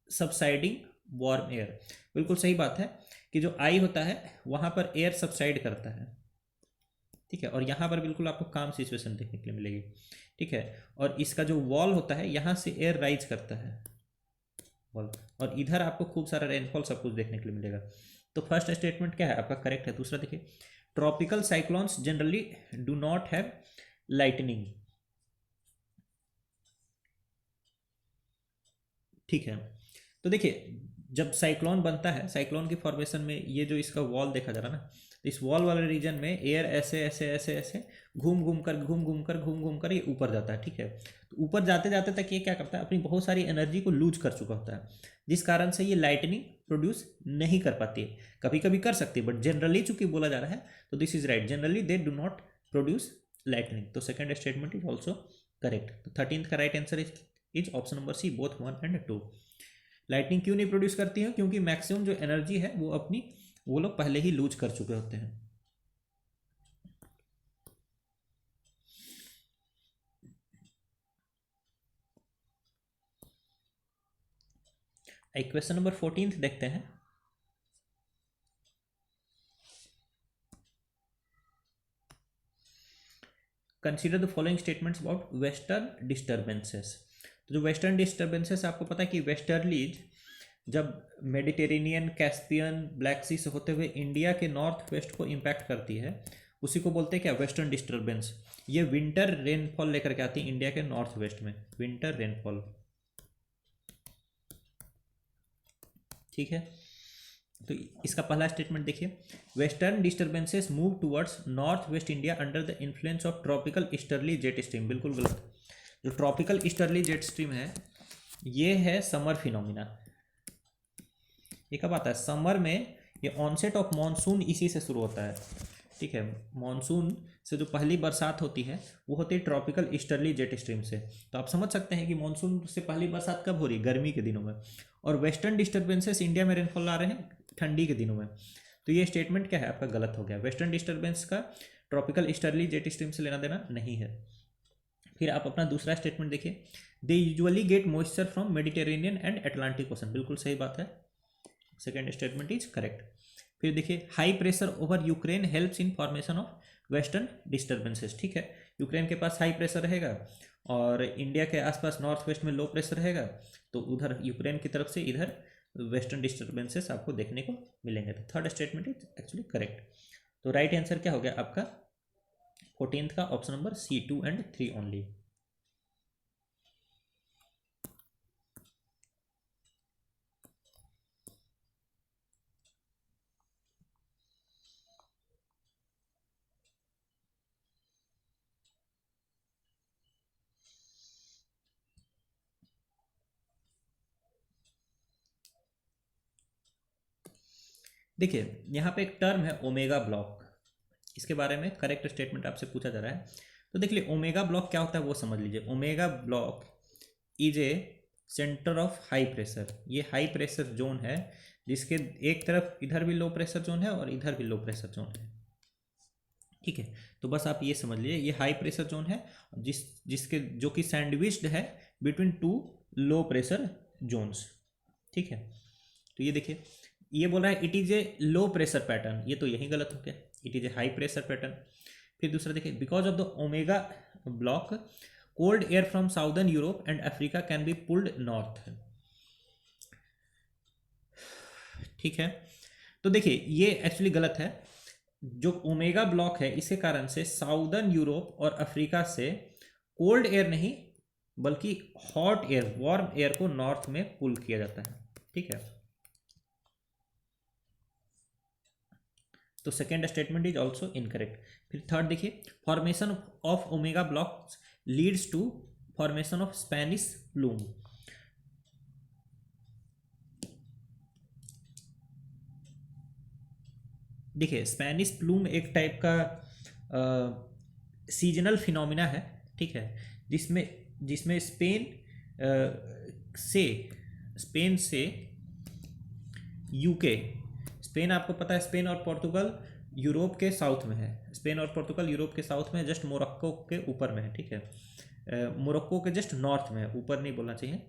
subsiding warm air. बिल्कुल सही बात है कि जो आई होता है वहाँ पर एयर सबसाइड करता है, ठीक है। और यहाँ पर बिल्कुल आपको काम सिचुएशन देखने के लिए मिलेगी, ठीक है। और इसका जो वॉल होता है यहाँ से एयर राइज करता है वॉल, और इधर आपको खूब सारा रेनफॉल सब कुछ देखने के लिए मिलेगा। तो फर्स्ट स्टेटमेंट क्या है आपका, करेक्ट है। दूसरा देखिए, tropical cyclones generally do not have lightning, ठीक है। तो देखिए, जब साइक्लोन बनता है, साइक्लोन की फॉर्मेशन में ये जो इसका वॉल देखा जा रहा है ना, तो इस वॉल वाले रीजन में एयर ऐसे ऐसे ऐसे ऐसे घूम घूम कर ये ऊपर जाता है, ठीक है। तो ऊपर जाते जाते तक ये क्या करता है, अपनी बहुत सारी एनर्जी को लूज कर चुका होता है, जिस कारण से ये लाइटनिंग प्रोड्यूस नहीं कर पाती है। कभी कभी कर सकती है, बट जनरली चूंकि बोला जा रहा है तो this is right, generally they do not produce lightning. तो second statement is also correct. तो 13th का right answer is option number C, both 1 and 2। Lightning क्यों नहीं प्रोड्यूस करती है, क्योंकि मैक्सिमम जो एनर्जी है वो लोग पहले ही लूज कर चुके होते हैं। क्वेश्चन नंबर 14 देखते हैं। Consider the following statements about western disturbances. तो जो वेस्टर्न डिस्टर्बेंसेस आपको पता है कि वेस्टर्लीज जब मेडिटेरेनियन, कैस्पियन, ब्लैक सी से होते हुए इंडिया के नॉर्थ वेस्ट को इम्पैक्ट करती है, उसी को बोलते हैं क्या, वेस्टर्न डिस्टर्बेंस। ये विंटर रेनफॉल लेकर के आती है इंडिया के नॉर्थ वेस्ट में, विंटर रेनफॉल, ठीक है। तो इसका पहला स्टेटमेंट देखिए, western disturbances move towards north west India under the influence of tropical easterly jet stream. बिल्कुल गलत। जो ट्रॉपिकल ईस्टर्ली जेट स्ट्रीम है ये है समर फिनोमिना। ये कब आता है, समर में। ये ऑनसेट ऑफ मॉनसून इसी से शुरू होता है, ठीक है। मॉनसून से जो पहली बरसात होती है वो होती है ट्रॉपिकल ईस्टर्ली जेट स्ट्रीम से। तो आप समझ सकते हैं कि मॉनसून से पहली बरसात कब हो रही है, गर्मी के दिनों में। और वेस्टर्न डिस्टर्बेंसेस इंडिया में रेनफॉल आ रहे हैं ठंडी के दिनों में। तो ये स्टेटमेंट क्या है आपका, गलत हो गया। वेस्टर्न डिस्टर्बेंस का ट्रॉपिकल ईस्टर्ली जेट स्ट्रीम से लेना देना नहीं है। फिर आप अपना दूसरा स्टेटमेंट देखिए, they usually get moisture from Mediterranean and Atlantic Ocean. बिल्कुल सही बात है। Second statement is correct. फिर देखिए high pressure over Ukraine helps in formation of western disturbances. ठीक है, यूक्रेन के पास हाई प्रेशर रहेगा और इंडिया के आसपास नॉर्थ वेस्ट में लो प्रेशर रहेगा, तो उधर यूक्रेन की तरफ से इधर वेस्टर्न डिस्टर्बेंसेस आपको देखने को मिलेंगे। तो third statement is actually correct. तो राइट आंसर क्या हो गया आपका 14th का option number C 2 and 3 only. देखिए यहाँ पे एक टर्म है ओमेगा ब्लॉक, इसके बारे में करेक्ट स्टेटमेंट आपसे पूछा जा रहा है। तो देख लीजिए ओमेगा ब्लॉक क्या होता है वो समझ लीजिए। Omega block is a centre of high pressure. ये हाई प्रेशर जोन है जिसके एक तरफ इधर भी लो प्रेशर जोन है और इधर भी लो प्रेशर जोन है। ठीक है, तो बस आप ये समझ लीजिए ये हाई प्रेशर जोन है जिसके जो कि सैंडविच्ड है between two low pressure zones. ठीक है, तो ये देखिए ये बोल रहा है it is a low pressure pattern, ये तो यही गलत हो गया, it is a high pressure pattern. फिर दूसरा देखिए because of the omega block cold air from southern Europe and Africa can be pulled north. ठीक है, तो देखिए ये एक्चुअली गलत है। जो ओमेगा ब्लॉक है इसके कारण से साउदर्न यूरोप और अफ्रीका से कोल्ड एयर नहीं बल्कि हॉट एयर वार्म एयर को नॉर्थ में पुल किया जाता है। ठीक है, तो second statement is also incorrect. फिर थर्ड देखिए formation of omega blocks leads to formation of Spanish plume. देखिए स्पेनिश प्लूम एक टाइप का सीजनल फिनोमिना है। ठीक है, जिसमें जिसमें स्पेन से यूके, स्पेन आपको पता है स्पेन और पोर्तुगल यूरोप के साउथ में है, स्पेन और पोर्तुगल यूरोप के साउथ में जस्ट मोरक्को के ऊपर में है। ठीक है, मोरक्को के जस्ट नॉर्थ में है, ऊपर नहीं बोलना चाहिए।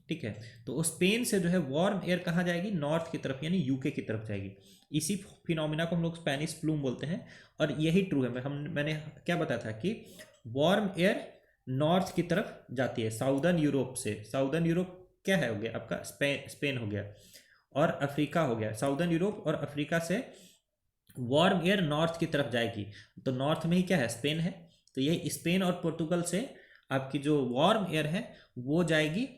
ठीक है, तो स्पेन से जो है वार्म एयर कहाँ जाएगी नॉर्थ की तरफ यानी यूके की तरफ जाएगी। इसी फिनोमिना को हम लोग स्पेनिश प्लूम बोलते हैं और यही ट्रू है। मैंने क्या बताया था कि वार्म एयर नॉर्थ की तरफ जाती है साउदर्न यूरोप से। साउदर्न यूरोप क्या है हो गया आपका स्पेन हो गया और अफ्रीका हो गया। साउदर्न यूरोप और अफ्रीका से वार्म एयर नॉर्थ की तरफ जाएगी, तो नॉर्थ में ही क्या है स्पेन है, तो ये स्पेन और पोर्तुगल से आपकी जो वार्म एयर है वो जाएगी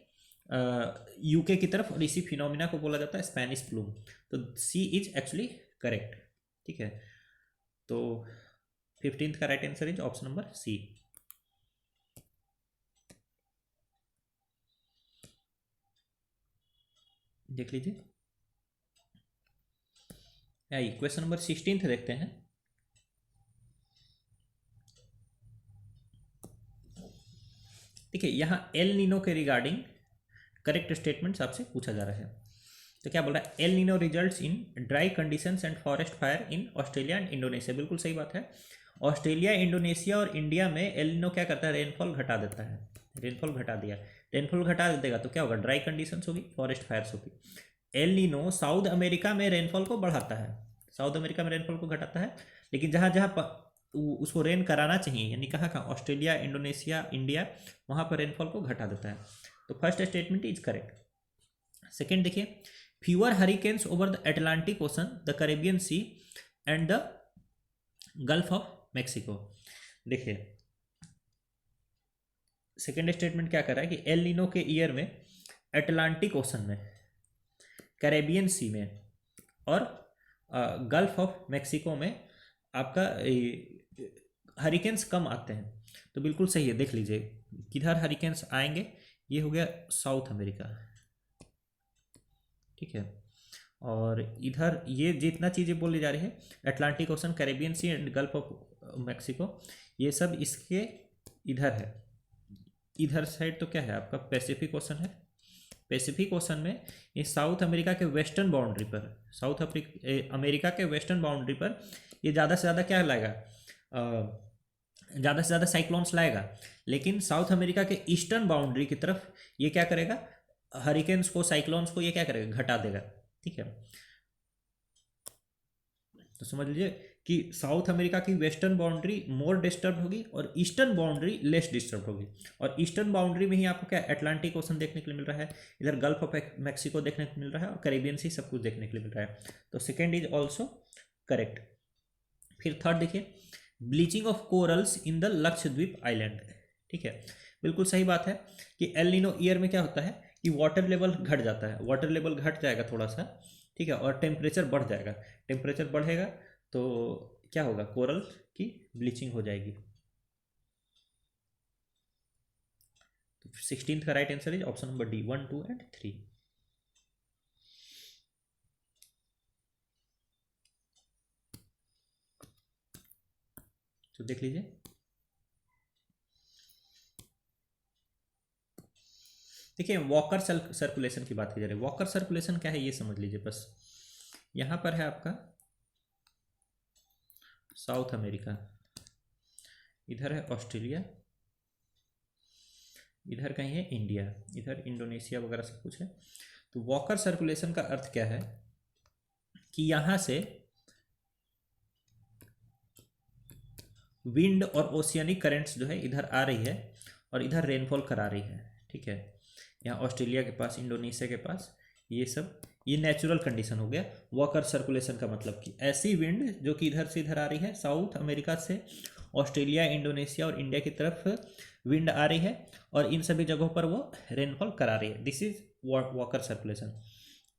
यूके की तरफ और इसी फिनोमिना को बोला जाता है स्पेनिश प्लूम। तो सी इज एक्चुअली करेक्ट। ठीक है, तो 15th का right answer is option number C. देख लीजिए क्वेश्चन नंबर 16 देखते हैं। देखिए यहाँ एल नीनो के रिगार्डिंग करेक्ट स्टेटमेंट्स आपसे पूछा जा रहा है। तो क्या बोल रहा है El Nino results in dry conditions and forest fire in Australia and Indonesia. बिल्कुल सही बात है, ऑस्ट्रेलिया इंडोनेशिया और इंडिया में एल नीनो क्या करता है रेनफॉल घटा देता है। रेनफॉल घटा दिया, रेनफॉल घटा देगा तो क्या होगा ड्राई कंडीशंस होगी फॉरेस्ट फायर्स होगी। एल नीनो साउथ अमेरिका में रेनफॉल को बढ़ाता है, साउथ अमेरिका में रेनफॉल को घटाता है, लेकिन जहाँ जहाँ उसको रेन कराना चाहिए यानी कहाँ कहाँ ऑस्ट्रेलिया इंडोनेशिया इंडिया वहाँ पर रेनफॉल को घटा देता है। तो first statement is correct. Second देखिए fewer hurricanes over the Atlantic ocean the Caribbean sea and the gulf of Mexico. देखिए सेकेंड स्टेटमेंट क्या कर रहा है कि एल नीनो के ईयर में अटलांटिक ओशन में कैरेबियन सी में और गल्फ ऑफ मेक्सिको में आपका हरिकेन्स कम आते हैं। तो बिल्कुल सही है, देख लीजिए किधर हरिकेन्स आएंगे, ये हो गया साउथ अमेरिका। ठीक है, और इधर ये जितना चीज़ें बोली जा रही है Atlantic ocean Caribbean sea and gulf of Mexico ये सब इसके इधर है। इधर साइड तो क्या है आपका पैसिफिक ओशन है। पैसिफिक ओशन में ये साउथ अमेरिका के वेस्टर्न बाउंड्री पर, साउथ अमेरिका के वेस्टर्न बाउंड्री पर ये ज़्यादा से ज़्यादा क्या लाएगा, ज़्यादा से ज़्यादा साइक्लोन्स लाएगा। लेकिन साउथ अमेरिका के ईस्टर्न बाउंड्री की तरफ ये क्या करेगा हरिकेन्स को साइक्लोन्स को ये क्या करेगा घटा देगा। ठीक है। तो समझ लीजिए कि साउथ अमेरिका की वेस्टर्न बाउंड्री मोर डिस्टर्ब होगी और ईस्टर्न बाउंड्री लेस डिस्टर्ब होगी। और ईस्टर्न बाउंड्री में ही आपको क्या अटलांटिक ओशन देखने के लिए मिल रहा है, इधर गल्फ ऑफ मैक्सिको देखने को मिल रहा है और कैरिबियन सी सब कुछ देखने के लिए मिल रहा है। तो सेकेंड इज ऑल्सो करेक्ट। फिर थर्ड देखिए, bleaching of corals in the Lakshadweep island. ठीक है, बिल्कुल सही बात है कि एल नीनो ईयर में क्या होता है कि वाटर लेवल घट जाता है, वाटर लेवल घट जाएगा थोड़ा सा, ठीक है, और टेम्परेचर बढ़ जाएगा। टेम्परेचर बढ़ेगा तो क्या होगा, कोरल की ब्लीचिंग हो जाएगी। तो 16th का right answer is option number D, 1, 2 and 3। तो देख लीजिए, देखिए वॉकर सर्कुलेशन की बात की जा रही है। वॉकर सर्कुलेशन क्या है ये समझ लीजिए बस। यहां पर है आपका साउथ अमेरिका, इधर है ऑस्ट्रेलिया, इधर कहीं है इंडिया, इधर इंडोनेशिया वगैरह सब कुछ है। तो वॉकर सर्कुलेशन का अर्थ क्या है कि यहां से विंड और ओशियनिक करंट्स जो है इधर आ रही है और इधर रेनफॉल करा रही है। ठीक है, यहाँ ऑस्ट्रेलिया के पास, इंडोनेशिया के पास, ये सब ये नेचुरल कंडीशन हो गया। वॉकर सर्कुलेशन का मतलब कि ऐसी विंड जो कि इधर से इधर आ रही है, साउथ अमेरिका से ऑस्ट्रेलिया, इंडोनेशिया और इंडिया की तरफ विंड आ रही है और इन सभी जगहों पर वो रेनफॉल करा रही है। This is Walker circulation.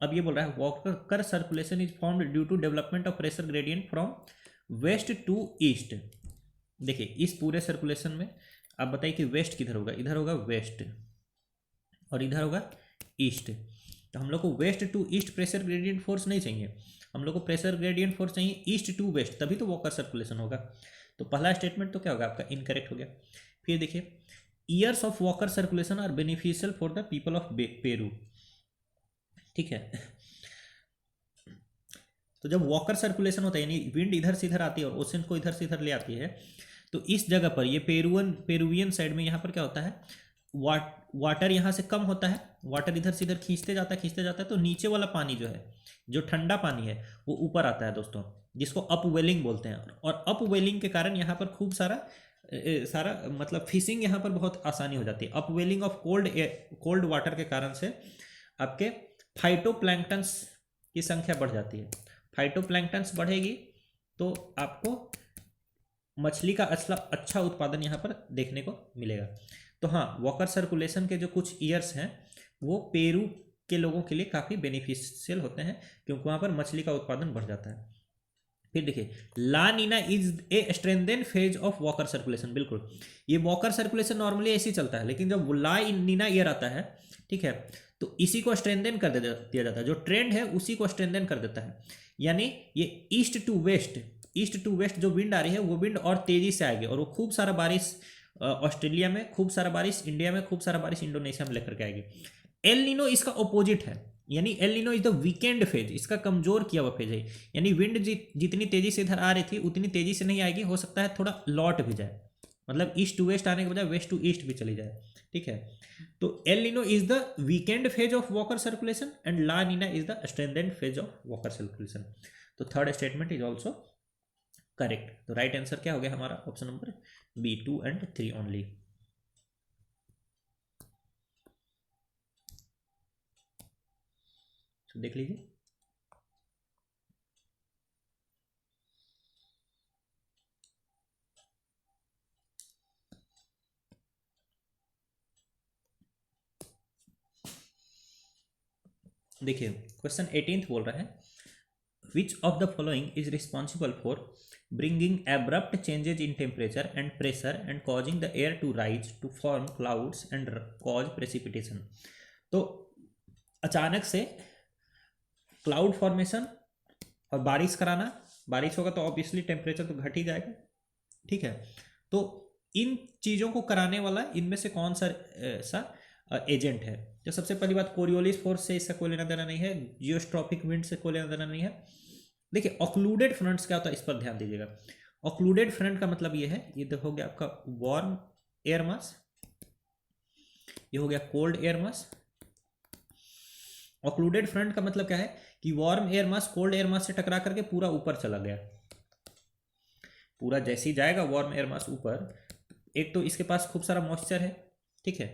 अब ये बोल रहा है Walker circulation is formed due to development of pressure gradient from west to east. देखिए इस पूरे सर्कुलेशन में आप बताइए कि वेस्ट किधर होगा, इधर होगा वेस्ट और इधर होगा ईस्ट। तो हम लोग को west to east pressure gradient force नहीं चाहिए, हम लोग को प्रेशर ग्रेडियंट फोर्स चाहिए ईस्ट टू वेस्ट, तभी तो वॉकर सर्कुलेशन होगा। तो पहला स्टेटमेंट तो क्या होगा आपका, इनकरेक्ट हो गया। फिर देखिए, years of Walker circulation are beneficial for the people of Peru. ठीक है, तो जब वॉकर सर्कुलेशन होता है यानी विंड इधर से इधर आती है और ओशन को इधर से इधर ले आती है, तो इस जगह पर ये पेरुवियन साइड में यहाँ पर क्या होता है, वाटर यहाँ से कम होता है, वाटर इधर से इधर खींचते जाता है, तो नीचे वाला पानी जो है, जो ठंडा पानी है वो ऊपर आता है दोस्तों, जिसको अपवेलिंग बोलते हैं। और अपवेलिंग के कारण यहाँ पर खूब सारा मतलब फिशिंग यहाँ पर बहुत आसानी हो जाती है। अपवेलिंग ऑफ कोल्ड वाटर के कारण से आपके फाइटोप्लैंक्टन्स की संख्या बढ़ जाती है। फाइटोप्लैंक्टन्स बढ़ेगी तो आपको मछली का अच्छा उत्पादन यहाँ पर देखने को मिलेगा। तो हाँ, वॉकर सर्कुलेशन के जो कुछ ईयर्स हैं वो पेरू के लोगों के लिए काफ़ी बेनिफिशियल होते हैं, क्योंकि वहाँ पर मछली का उत्पादन बढ़ जाता है। फिर देखिए, La Nina is a strengthened phase of Walker circulation. बिल्कुल, ये वॉकर सर्कुलेशन नॉर्मली ऐसे ही चलता है, लेकिन जब ला नीना ईयर आता है, ठीक है, तो इसी को स्ट्रेंथन कर दिया जाता है। जो ट्रेंड है उसी को स्ट्रेंथन कर देता है, यानी ये ईस्ट टू वेस्ट जो विंड आ रही है वो विंड और तेजी से आएगी और वो खूब सारा बारिश ऑस्ट्रेलिया में, खूब सारा बारिश इंडिया में, खूब सारा बारिश इंडोनेशिया में लेकर के आएगी। एल नीनो इसका ऑपोजिट है, यानी L Nino is the weakened phase, इसका कमजोर किया हुआ फेज है। यानी विंड जितनी तेजी से इधर आ रही थी उतनी तेजी से नहीं आएगी, हो सकता है थोड़ा लौट भी जाए, मतलब ईस्ट टू वेस्ट आने के बजाय वेस्ट टू ईस्ट भी चली जाए। ठीक है, तो El Nino is the weakened phase of Walker circulation and La Nina is the strengthened phase of Walker circulation. तो third statement is also correct. तो राइट आंसर क्या हो गया हमारा, option number B, 2 and 3 only. तो देख लीजिए, देखिए क्वेश्चन 18th बोल रहा है, which of the following is responsible for bringing abrupt changes in temperature and pressure and causing the air to rise to form clouds and cause precipitation। तो अचानक से क्लाउड फॉर्मेशन और बारिश कराना, बारिश होगा तो ऑब्वियसली टेम्परेचर तो घट ही जाएगा। ठीक है, तो इन चीज़ों को कराने वाला इनमें से कौन सा एजेंट है। तो सबसे पहली बात, कोरियोलिस फोर्स से इसका कोई लेना देना नहीं है, जियोस्ट्रॉपिक विंड से कोई लेना देना नहीं है। देखिए ऑक्लूडेड फ्रंट्स क्या होता है इस पर ध्यान दीजिएगा। ऑक्लूडेड फ्रंट का मतलब ये है, ये हो गया आपका वार्म एयर मास, ये हो गया कोल्ड एयर मास। ऑक्लूडेड फ्रंट का मतलब क्या है कि warm air mass cold air मास से टकरा करके पूरा ऊपर चला गया, पूरा जैसे ही जाएगा वार्म एयर मास ऊपर, एक तो इसके पास खूब सारा मॉइस्चर है, ठीक है,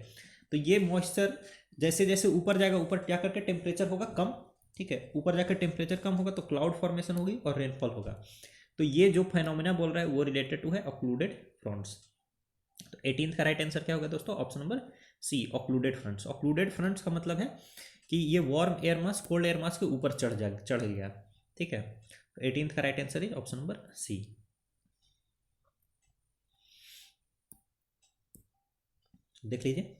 तो ये मॉइस्चर जैसे जैसे ऊपर जाएगा, ऊपर क्या करके टेम्परेचर होगा कम, ठीक है, ऊपर जाकर टेम्परेचर कम होगा तो क्लाउड फॉर्मेशन होगी और रेनफॉल होगा। तो ये जो फेनोमेना बोल रहा है वो रिलेटेड टू है ऑक्लूडेड फ्रंट्स। तो 18th का राइट आंसर क्या होगा दोस्तों, option number C, occluded fronts. Occluded fronts का मतलब है कि ये warm air mass cold air mass के ऊपर चढ़ गया, ठीक है। तो 18th का right answer is option number C. देख लीजिए,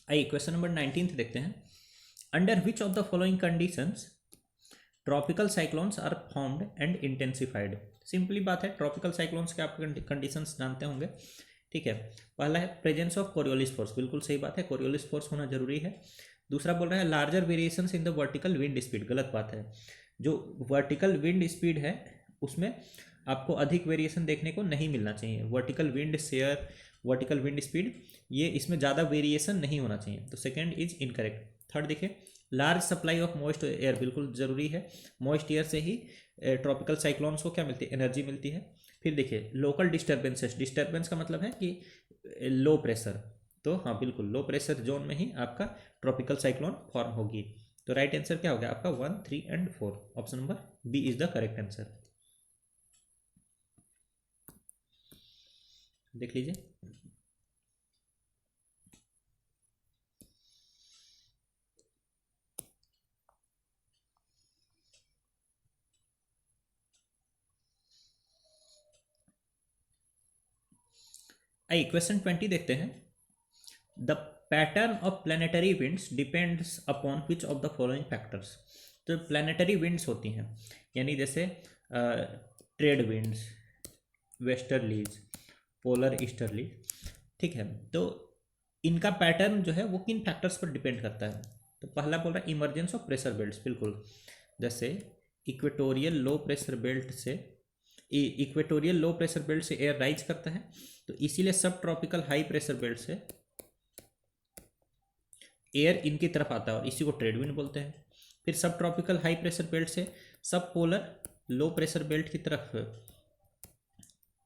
आइए क्वेश्चन नंबर 19 देखते हैं। Under which of the following conditions tropical cyclones are formed and intensified. Simply बात है, ट्रॉपिकल साइक्लोन्स के आप कंडीशंस जानते होंगे, ठीक है। पहला है प्रेजेंस ऑफ कोरियोलिस फोर्स, बिल्कुल सही बात है, कोरियोलिस फोर्स होना जरूरी है। दूसरा बोल रहा है larger variations in the vertical wind speed, गलत बात है। जो वर्टिकल विंड स्पीड है उसमें आपको अधिक वेरिएशन देखने को नहीं मिलना चाहिए। Vertical wind shear, vertical wind speed, ये इसमें ज़्यादा वेरिएशन नहीं होना चाहिए। तो सेकेंड इज इनकरेक्ट। थर्ड देखिए, large supply of moist air, बिल्कुल ज़रूरी है, मॉइस्ट एयर से ही ट्रॉपिकल साइक्लोन्स को क्या मिलती है, एनर्जी मिलती है। फिर देखिए लोकल डिस्टर्बेंसेस, डिस्टर्बेंस का मतलब है कि लो प्रेशर, तो हाँ बिल्कुल लो प्रेशर जोन में ही आपका ट्रॉपिकल साइक्लोन फॉर्म होगी। तो राइट आंसर क्या हो गया आपका 1, 3 and 4, option number B is the correct answer. देख लीजिए, आइए क्वेश्चन 20 देखते हैं। The pattern of planetary winds depends upon which of the following factors. तो प्लानिटरी विंड्स होती हैं, यानी जैसे trade winds, westerlies, polar easterly, ठीक है। तो इनका पैटर्न जो है वो किन फैक्टर्स पर डिपेंड करता है। तो पहला बोल रहा है इमरजेंस ऑफ प्रेशर बेल्ट्स, बिल्कुल, जैसे इक्वेटोरियल लो प्रेशर बेल्ट से, इक्वेटोरियल लो प्रेशर बेल्ट से एयर राइज करता है, तो इसीलिए सब ट्रॉपिकल हाई प्रेशर बेल्ट से एयर इनकी तरफ आता है और इसी को ट्रेड विंड बोलते हैं। फिर सब ट्रॉपिकल हाई प्रेशर बेल्ट से सब पोलर लो प्रेशर बेल्ट की तरफ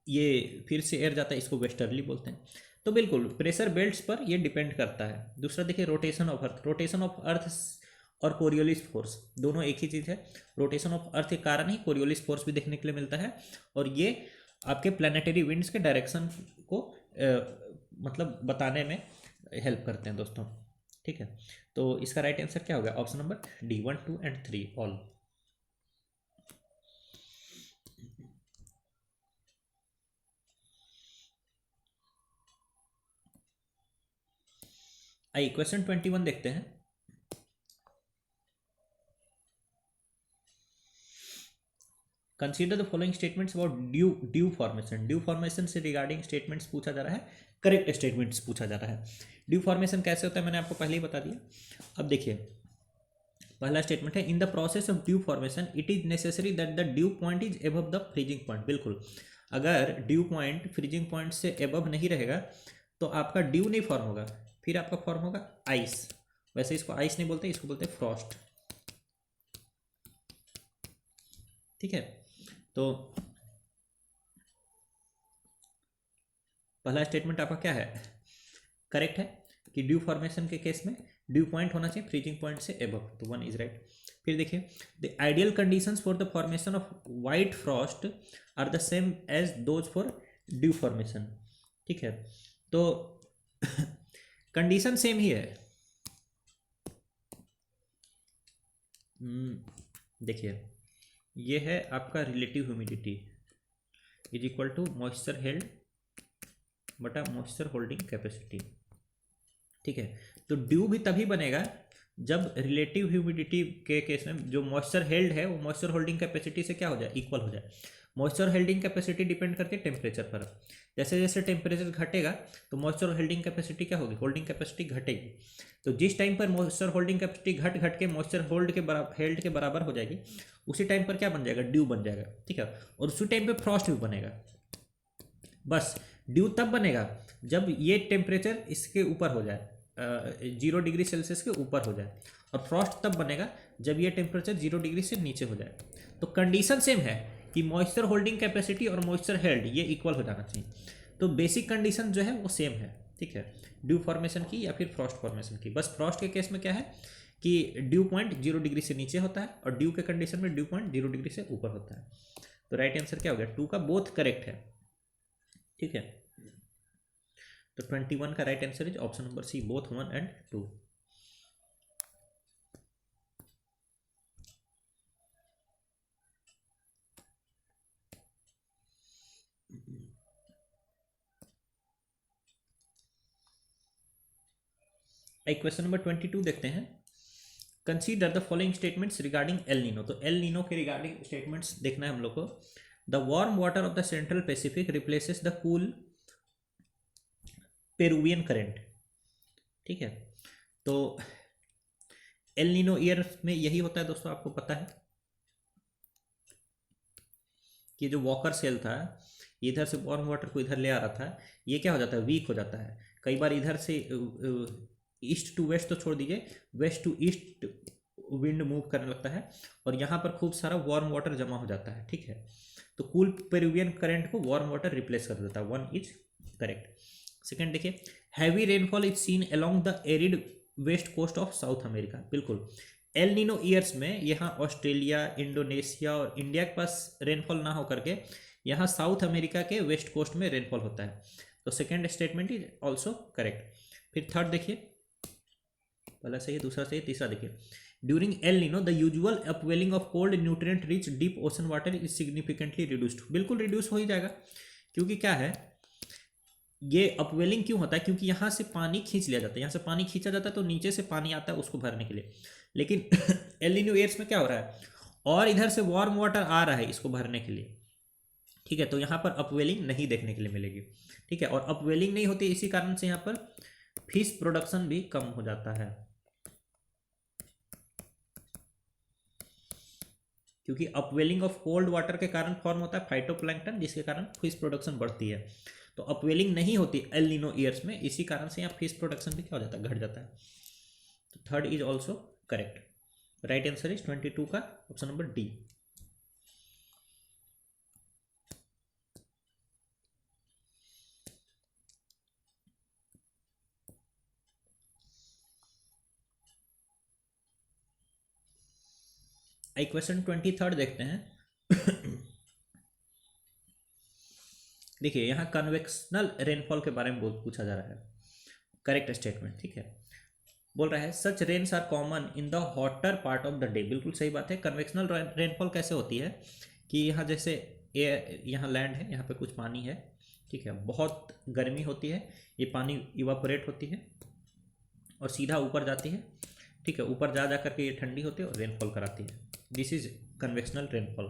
ये फिर से एयर जाता है, इसको वेस्टर्ली बोलते हैं। तो बिल्कुल प्रेशर बेल्ट्स पर ये डिपेंड करता है। दूसरा देखिए rotation of earth, rotation of earth और कोरियोलिस फोर्स दोनों एक ही चीज़ है। रोटेशन ऑफ अर्थ के कारण ही कोरियोलिस फोर्स भी देखने के लिए मिलता है, और ये आपके प्लानिटरी विंड्स के डायरेक्शन को मतलब बताने में हेल्प करते हैं दोस्तों, ठीक है। तो इसका राइट आंसर क्या होगा, option number D, 1, 2 and 3 all. आइए क्वेश्चन 21 देखते हैं। Consider the following statements about due formation. Due formation से रिगार्डिंग स्टेटमेंट्स पूछा जा रहा है, करेक्ट स्टेटमेंट्स पूछा जा रहा है। ड्यू फॉर्मेशन कैसे होता है मैंने आपको पहले ही बता दिया। अब देखिए पहला स्टेटमेंट है, in the process of due formation it is necessary that the due point is above the freezing point. बिल्कुल, अगर ड्यू पॉइंट फ्रीजिंग पॉइंट से एबव नहीं रहेगा तो आपका ड्यू नहीं फॉर्म होगा, फिर आपका फॉर्म होगा आइस। वैसे इसको आइस नहीं बोलते, इसको बोलते हैं फ्रॉस्ट, ठीक है। तो पहला स्टेटमेंट आपका क्या है, करेक्ट है कि ड्यू फॉर्मेशन के केस में ड्यू पॉइंट होना चाहिए फ्रीजिंग पॉइंट से एबव, तो 1 इज राइट। फिर देखिए the ideal conditions for the formation of white frost are the same as those for dew formation, ठीक है। तो कंडीशन सेम ही है। देखिए ये है आपका relative humidity is equal to moisture held बटा मॉइस्चर होल्डिंग कैपेसिटी, ठीक है। तो ड्यू भी तभी बनेगा जब रिलेटिव ह्यूमिडिटी के केस में जो मॉइस्चर हेल्ड है वो मॉइस्चर होल्डिंग कैपेसिटी से क्या हो जाए, इक्वल हो जाए। मॉइस्चर होल्डिंग कैपेसिटी डिपेंड करती है टेम्परेचर पर। जैसे जैसे टेम्परेचर घटेगा तो मॉइस्चर होल्डिंग कैपेसिटी क्या होगी, होल्डिंग कैपेसिटी घटेगी। तो जिस टाइम पर मॉइस्चर होल्डिंग कैपेसिटी घट घट के मॉइस्चर हेल्ड के बराबर हो जाएगी, उसी टाइम पर क्या बन जाएगा, ड्यू बन जाएगा, ठीक है। और उसी टाइम पे फ्रॉस्ट भी बनेगा। बस ड्यू तब बनेगा जब ये टेम्परेचर इसके ऊपर हो जाए, 0 डिग्री सेल्सियस के ऊपर हो जाए, और फ्रॉस्ट तब बनेगा जब ये टेम्परेचर 0 डिग्री से नीचे हो जाए। तो कंडीशन सेम है कि मॉइस्चर होल्डिंग कैपेसिटी और मॉइस्चर हेल्ड ये इक्वल हो जाना चाहिए। तो बेसिक कंडीशन जो है वो सेम है, ठीक है, ड्यू फॉर्मेशन की या फिर फ्रॉस्ट फॉर्मेशन की। बस फ्रॉस्ट के केस में क्या है कि ड्यू पॉइंट 0 डिग्री से नीचे होता है, और ड्यू के कंडीशन में ड्यू पॉइंट 0 डिग्री से ऊपर होता है। तो राइट आंसर क्या हो गया, 2 का बोथ करेक्ट है, ठीक है। तो 21 का right answer is option number C, both 1 and 2। Question number 22 देखते हैं। Consider the following statements regarding El Nino. तो एल नीनो के रिगार्डिंग स्टेटमेंट्स देखना है हम लोग को। The warm water of the central Pacific replaces the cool Peruvian current, ठीक है। तो एल नीनो ईयर में यही होता है दोस्तों, आपको पता है कि जो वॉकर सेल था, इधर से वार्म वाटर को इधर ले आ रहा था, ये क्या हो जाता है, वीक हो जाता है। कई बार इधर से ईस्ट टू वेस्ट तो छोड़ दीजिए, west to east wind move करने लगता है, और यहाँ पर खूब सारा वार्म वाटर जमा हो जाता है, ठीक है। तो कूल पेरुवियन करंट को वार्म वाटर रिप्लेस कर देता है, 1 इज करेक्ट। सेकेंड देखिए, heavy rainfall is seen along the arid west coast of South America. बिल्कुल, एल नीनो ईयर्स में यहाँ ऑस्ट्रेलिया, इंडोनेशिया और इंडिया के पास रेनफॉल ना हो करके यहाँ साउथ अमेरिका के वेस्ट कोस्ट में रेनफॉल होता है। तो second statement is also correct. फिर थर्ड देखिए, पहला सही है, दूसरा सही, तीसरा देखिए, during El Nino the usual upwelling of cold nutrient rich deep ocean water is significantly reduced. बिल्कुल रिड्यूस हो ही जाएगा, क्योंकि क्या है, ये अपवेलिंग क्यों होता है, क्योंकि यहाँ से पानी खींच लिया जाता है, यहाँ से पानी खींचा जाता है तो नीचे से पानी आता है उसको भरने के लिए। लेकिन एल नीनो ईयर्स में क्या हो रहा है, और इधर से वार्म वाटर आ रहा है इसको भरने के लिए, ठीक है। तो यहाँ पर अपवेलिंग नहीं देखने के लिए मिलेगी, ठीक है। और अपवेलिंग नहीं होती, इसी कारण से यहाँ पर फिश प्रोडक्शन भी कम हो जाता है, क्योंकि अपवेलिंग ऑफ कोल्ड वाटर के कारण फॉर्म होता है फाइटोप्लैंक्टन, जिसके कारण फिश प्रोडक्शन बढ़ती है। तो अपवेलिंग नहीं होती एल नीनो ईयर्स में, इसी कारण से यहाँ फिश प्रोडक्शन भी क्या हो जाता है, घट जाता है। तो third is also correct. Right answer is 22 का ऑप्शन नंबर डी। क्वेश्चन 23 देखते हैं। देखिए, यहाँ कन्वेक्शनल रेनफॉल के बारे में बहुत पूछा जा रहा है, करेक्ट स्टेटमेंट, ठीक है। बोल रहा है such rains are common in the hotter part of the day. बिल्कुल सही बात है। कन्वेक्शनल रेनफॉल कैसे होती है कि यहाँ जैसे यहाँ लैंड है, यहाँ पे कुछ पानी है, ठीक है, बहुत गर्मी होती है, ये पानी इवापोरेट होती है और सीधा ऊपर जाती है, ठीक है। ऊपर जा करके ये ठंडी होती है और रेनफॉल कराती है। This is convectional rainfall.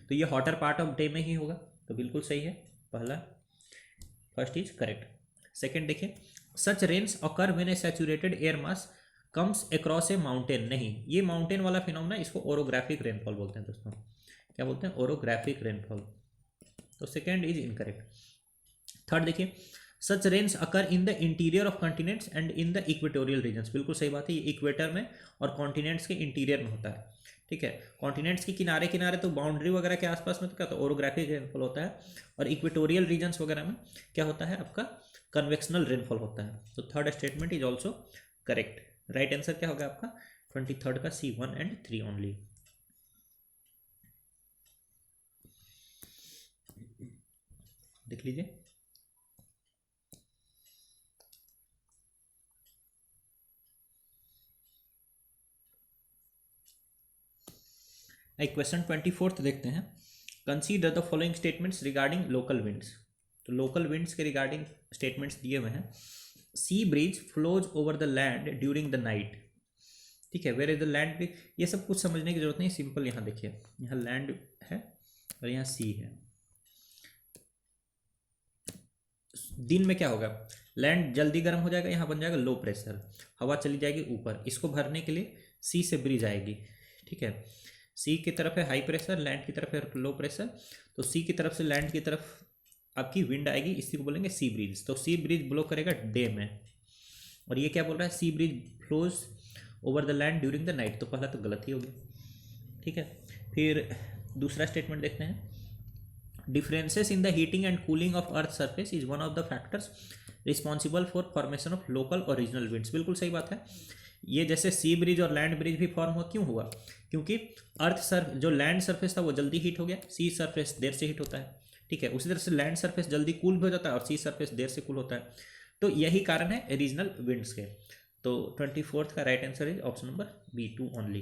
तो ये हॉटर पार्ट ऑफ डे में ही होगा, तो बिल्कुल सही है, पहला, फर्स्ट इज करेक्ट। सेकेंड देखिए, such rains occur when a saturated air mass comes across a mountain. नहीं, ये माउंटेन वाला फिनोमेना, इसको ओरोग्राफिक रेनफॉल बोलते हैं दोस्तों। क्या बोलते हैं, ओरोग्राफिक रेनफॉल। तो सेकेंड इज इनकरेक्ट। थर्ड देखिए, such rains occur in the interior of continents and in the equatorial regions. बिल्कुल सही बात है, ये इक्वेटर में और कॉन्टिनेंट्स के इंटीरियर में होता है, ठीक है। कॉन्टिनेंट्स के किनारे किनारे तो बाउंड्री वगैरह के आसपास में तो क्या होता है, ओरोग्राफिक रेनफॉल होता है, और इक्वेटोरियल रीजन्स वगैरह में क्या होता है, आपका कन्वेक्शनल रेनफॉल होता है। तो third statement is also correct. Right answer क्या होगा आपका 23 का सी, 1 and 3 ओनली। देख लीजिए, क्वेश्चन 24 देखते हैं। Consider the following statements regarding local winds. तो लोकल विंड्स के रिगार्डिंग स्टेटमेंट्स दिए हुए हैं। Sea breeze flows over the land during the night, ठीक है। Where is the land breeze, ये सब कुछ समझने की जरूरत नहीं, सिंपल। यहाँ देखिए, यहाँ लैंड है, और यहाँ सी है। दिन में क्या होगा, लैंड जल्दी गर्म हो जाएगा, यहाँ बन जाएगा लो प्रेशर, हवा चली जाएगी ऊपर, इसको भरने के लिए सी से ब्रीज आएगी, ठीक है। सी की तरफ है हाई प्रेशर, लैंड की तरफ है लो प्रेशर, तो सी की तरफ से लैंड की तरफ आपकी विंड आएगी, इसी को बोलेंगे सी ब्रीज। तो सी ब्रीज ब्लो करेगा डे में, और ये क्या बोल रहा है, सी breeze flows over the land during the night, तो पहला तो गलत ही हो गया, ठीक है। फिर दूसरा स्टेटमेंट देखते हैं, differences in the heating and cooling of earth surface is one of the factors responsible for formation of local or regional winds। बिल्कुल सही बात है। ये जैसे सी ब्रिज और लैंड ब्रिज भी फॉर्म हुआ, क्यों हुआ, क्योंकि जो लैंड सरफेस था वो जल्दी हीट हो गया, सी सरफेस देर से हीट होता है, ठीक है। उसी तरह से लैंड सरफेस जल्दी कूल भी हो जाता है और सी सरफेस देर से कूल होता है, तो यही कारण है रीजनल विंड्स के। तो 24th का right answer is option number B, 2 only.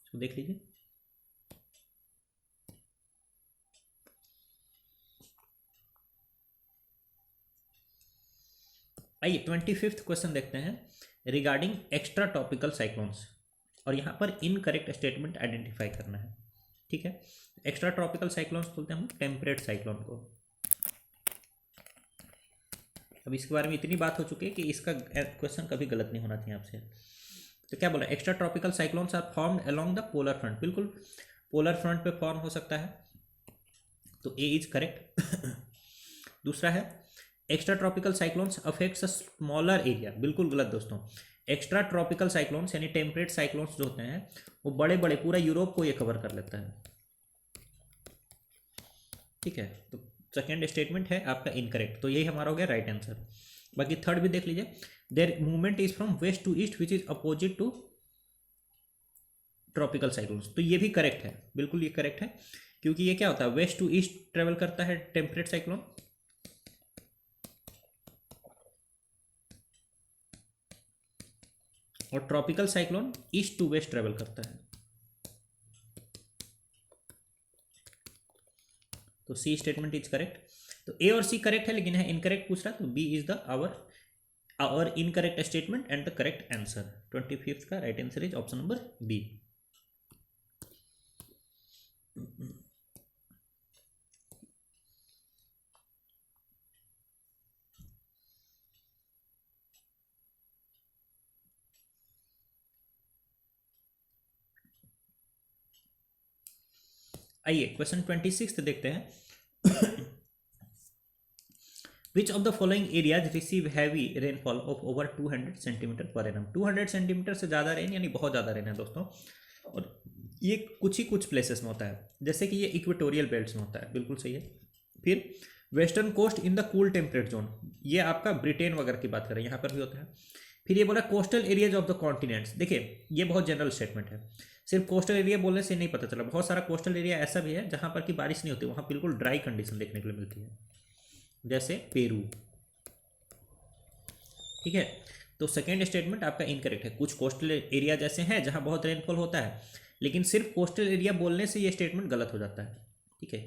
तो देख लीजिए, आइए 25th क्वेश्चन देखते हैं, रिगार्डिंग एक्स्ट्रा टॉपिकल साइक्लोन्स, और यहाँ पर इनकरेक्ट स्टेटमेंट आइडेंटिफाई करना है, ठीक है। एक्स्ट्रा ट्रॉपिकल साइक्लोन्स बोलते हैं हम टेम्परेट साइक्लोन को। अब इसके बारे में इतनी बात हो चुकी है कि इसका क्वेश्चन कभी गलत नहीं होना चाहिए आपसे। तो क्या बोला, extra tropical cyclones are formed along the polar front, बिल्कुल पोलर फ्रंट पे फॉर्म हो सकता है, तो ए इज करेक्ट। दूसरा है, extra tropical cyclones affects a smaller area, बिल्कुल गलत दोस्तों। एक्स्ट्रा ट्रॉपिकल साइक्लोन्स यानी टेम्परेट साइक्लोन्स जो होते हैं वो बड़े बड़े पूरा यूरोप को ये कवर कर लेता है, ठीक है। तो सेकेंड स्टेटमेंट है आपका इनकरेक्ट, तो यही हमारा हो गया राइट आंसर। बाकी थर्ड भी देख लीजिए, their movement is from west to east which is opposite to tropical cyclones, तो ये भी करेक्ट है, बिल्कुल ये करेक्ट है, क्योंकि ये क्या होता है, वेस्ट टू ईस्ट ट्रेवल करता है टेम्परेट साइक्लोन, और tropical cyclone east to west travel करता है। तो सी स्टेटमेंट इज करेक्ट। तो ए और सी करेक्ट है, लेकिन है इनकरेक्ट पूछ रहा है, तो B is the our incorrect statement and the correct answer. 25th का right answer is option number B. आइए क्वेश्चन 26 देखते हैं। Which of the following areas receive heavy rainfall of over 200 centimetre per annum. 200 centimetre से ज़्यादा rain यानी बहुत ज़्यादा rain है दोस्तों, और ये कुछ ही कुछ प्लेसेस में होता है, जैसे कि ये इक्वेटोरियल बेल्ट्स में होता है, बिल्कुल सही है। फिर western coast in the cool temperate zone, ये आपका ब्रिटेन वगैरह की बात करें, यहाँ पर भी होता है। फिर ये बोला coastal areas of the continents, देखिए ये बहुत जनरल स्टेटमेंट है, सिर्फ कोस्टल एरिया बोलने से नहीं पता चला, बहुत सारा कोस्टल एरिया ऐसा भी है जहाँ पर कि बारिश नहीं होती, वहाँ बिल्कुल ड्राई कंडीशन देखने के लिए मिलती है, जैसे पेरू, ठीक है। तो सेकेंड स्टेटमेंट आपका इनकरेक्ट है, कुछ कोस्टल एरिया जैसे हैं जहां बहुत रेनफॉल होता है, लेकिन सिर्फ कोस्टल एरिया बोलने से ये स्टेटमेंट गलत हो जाता है, ठीक है,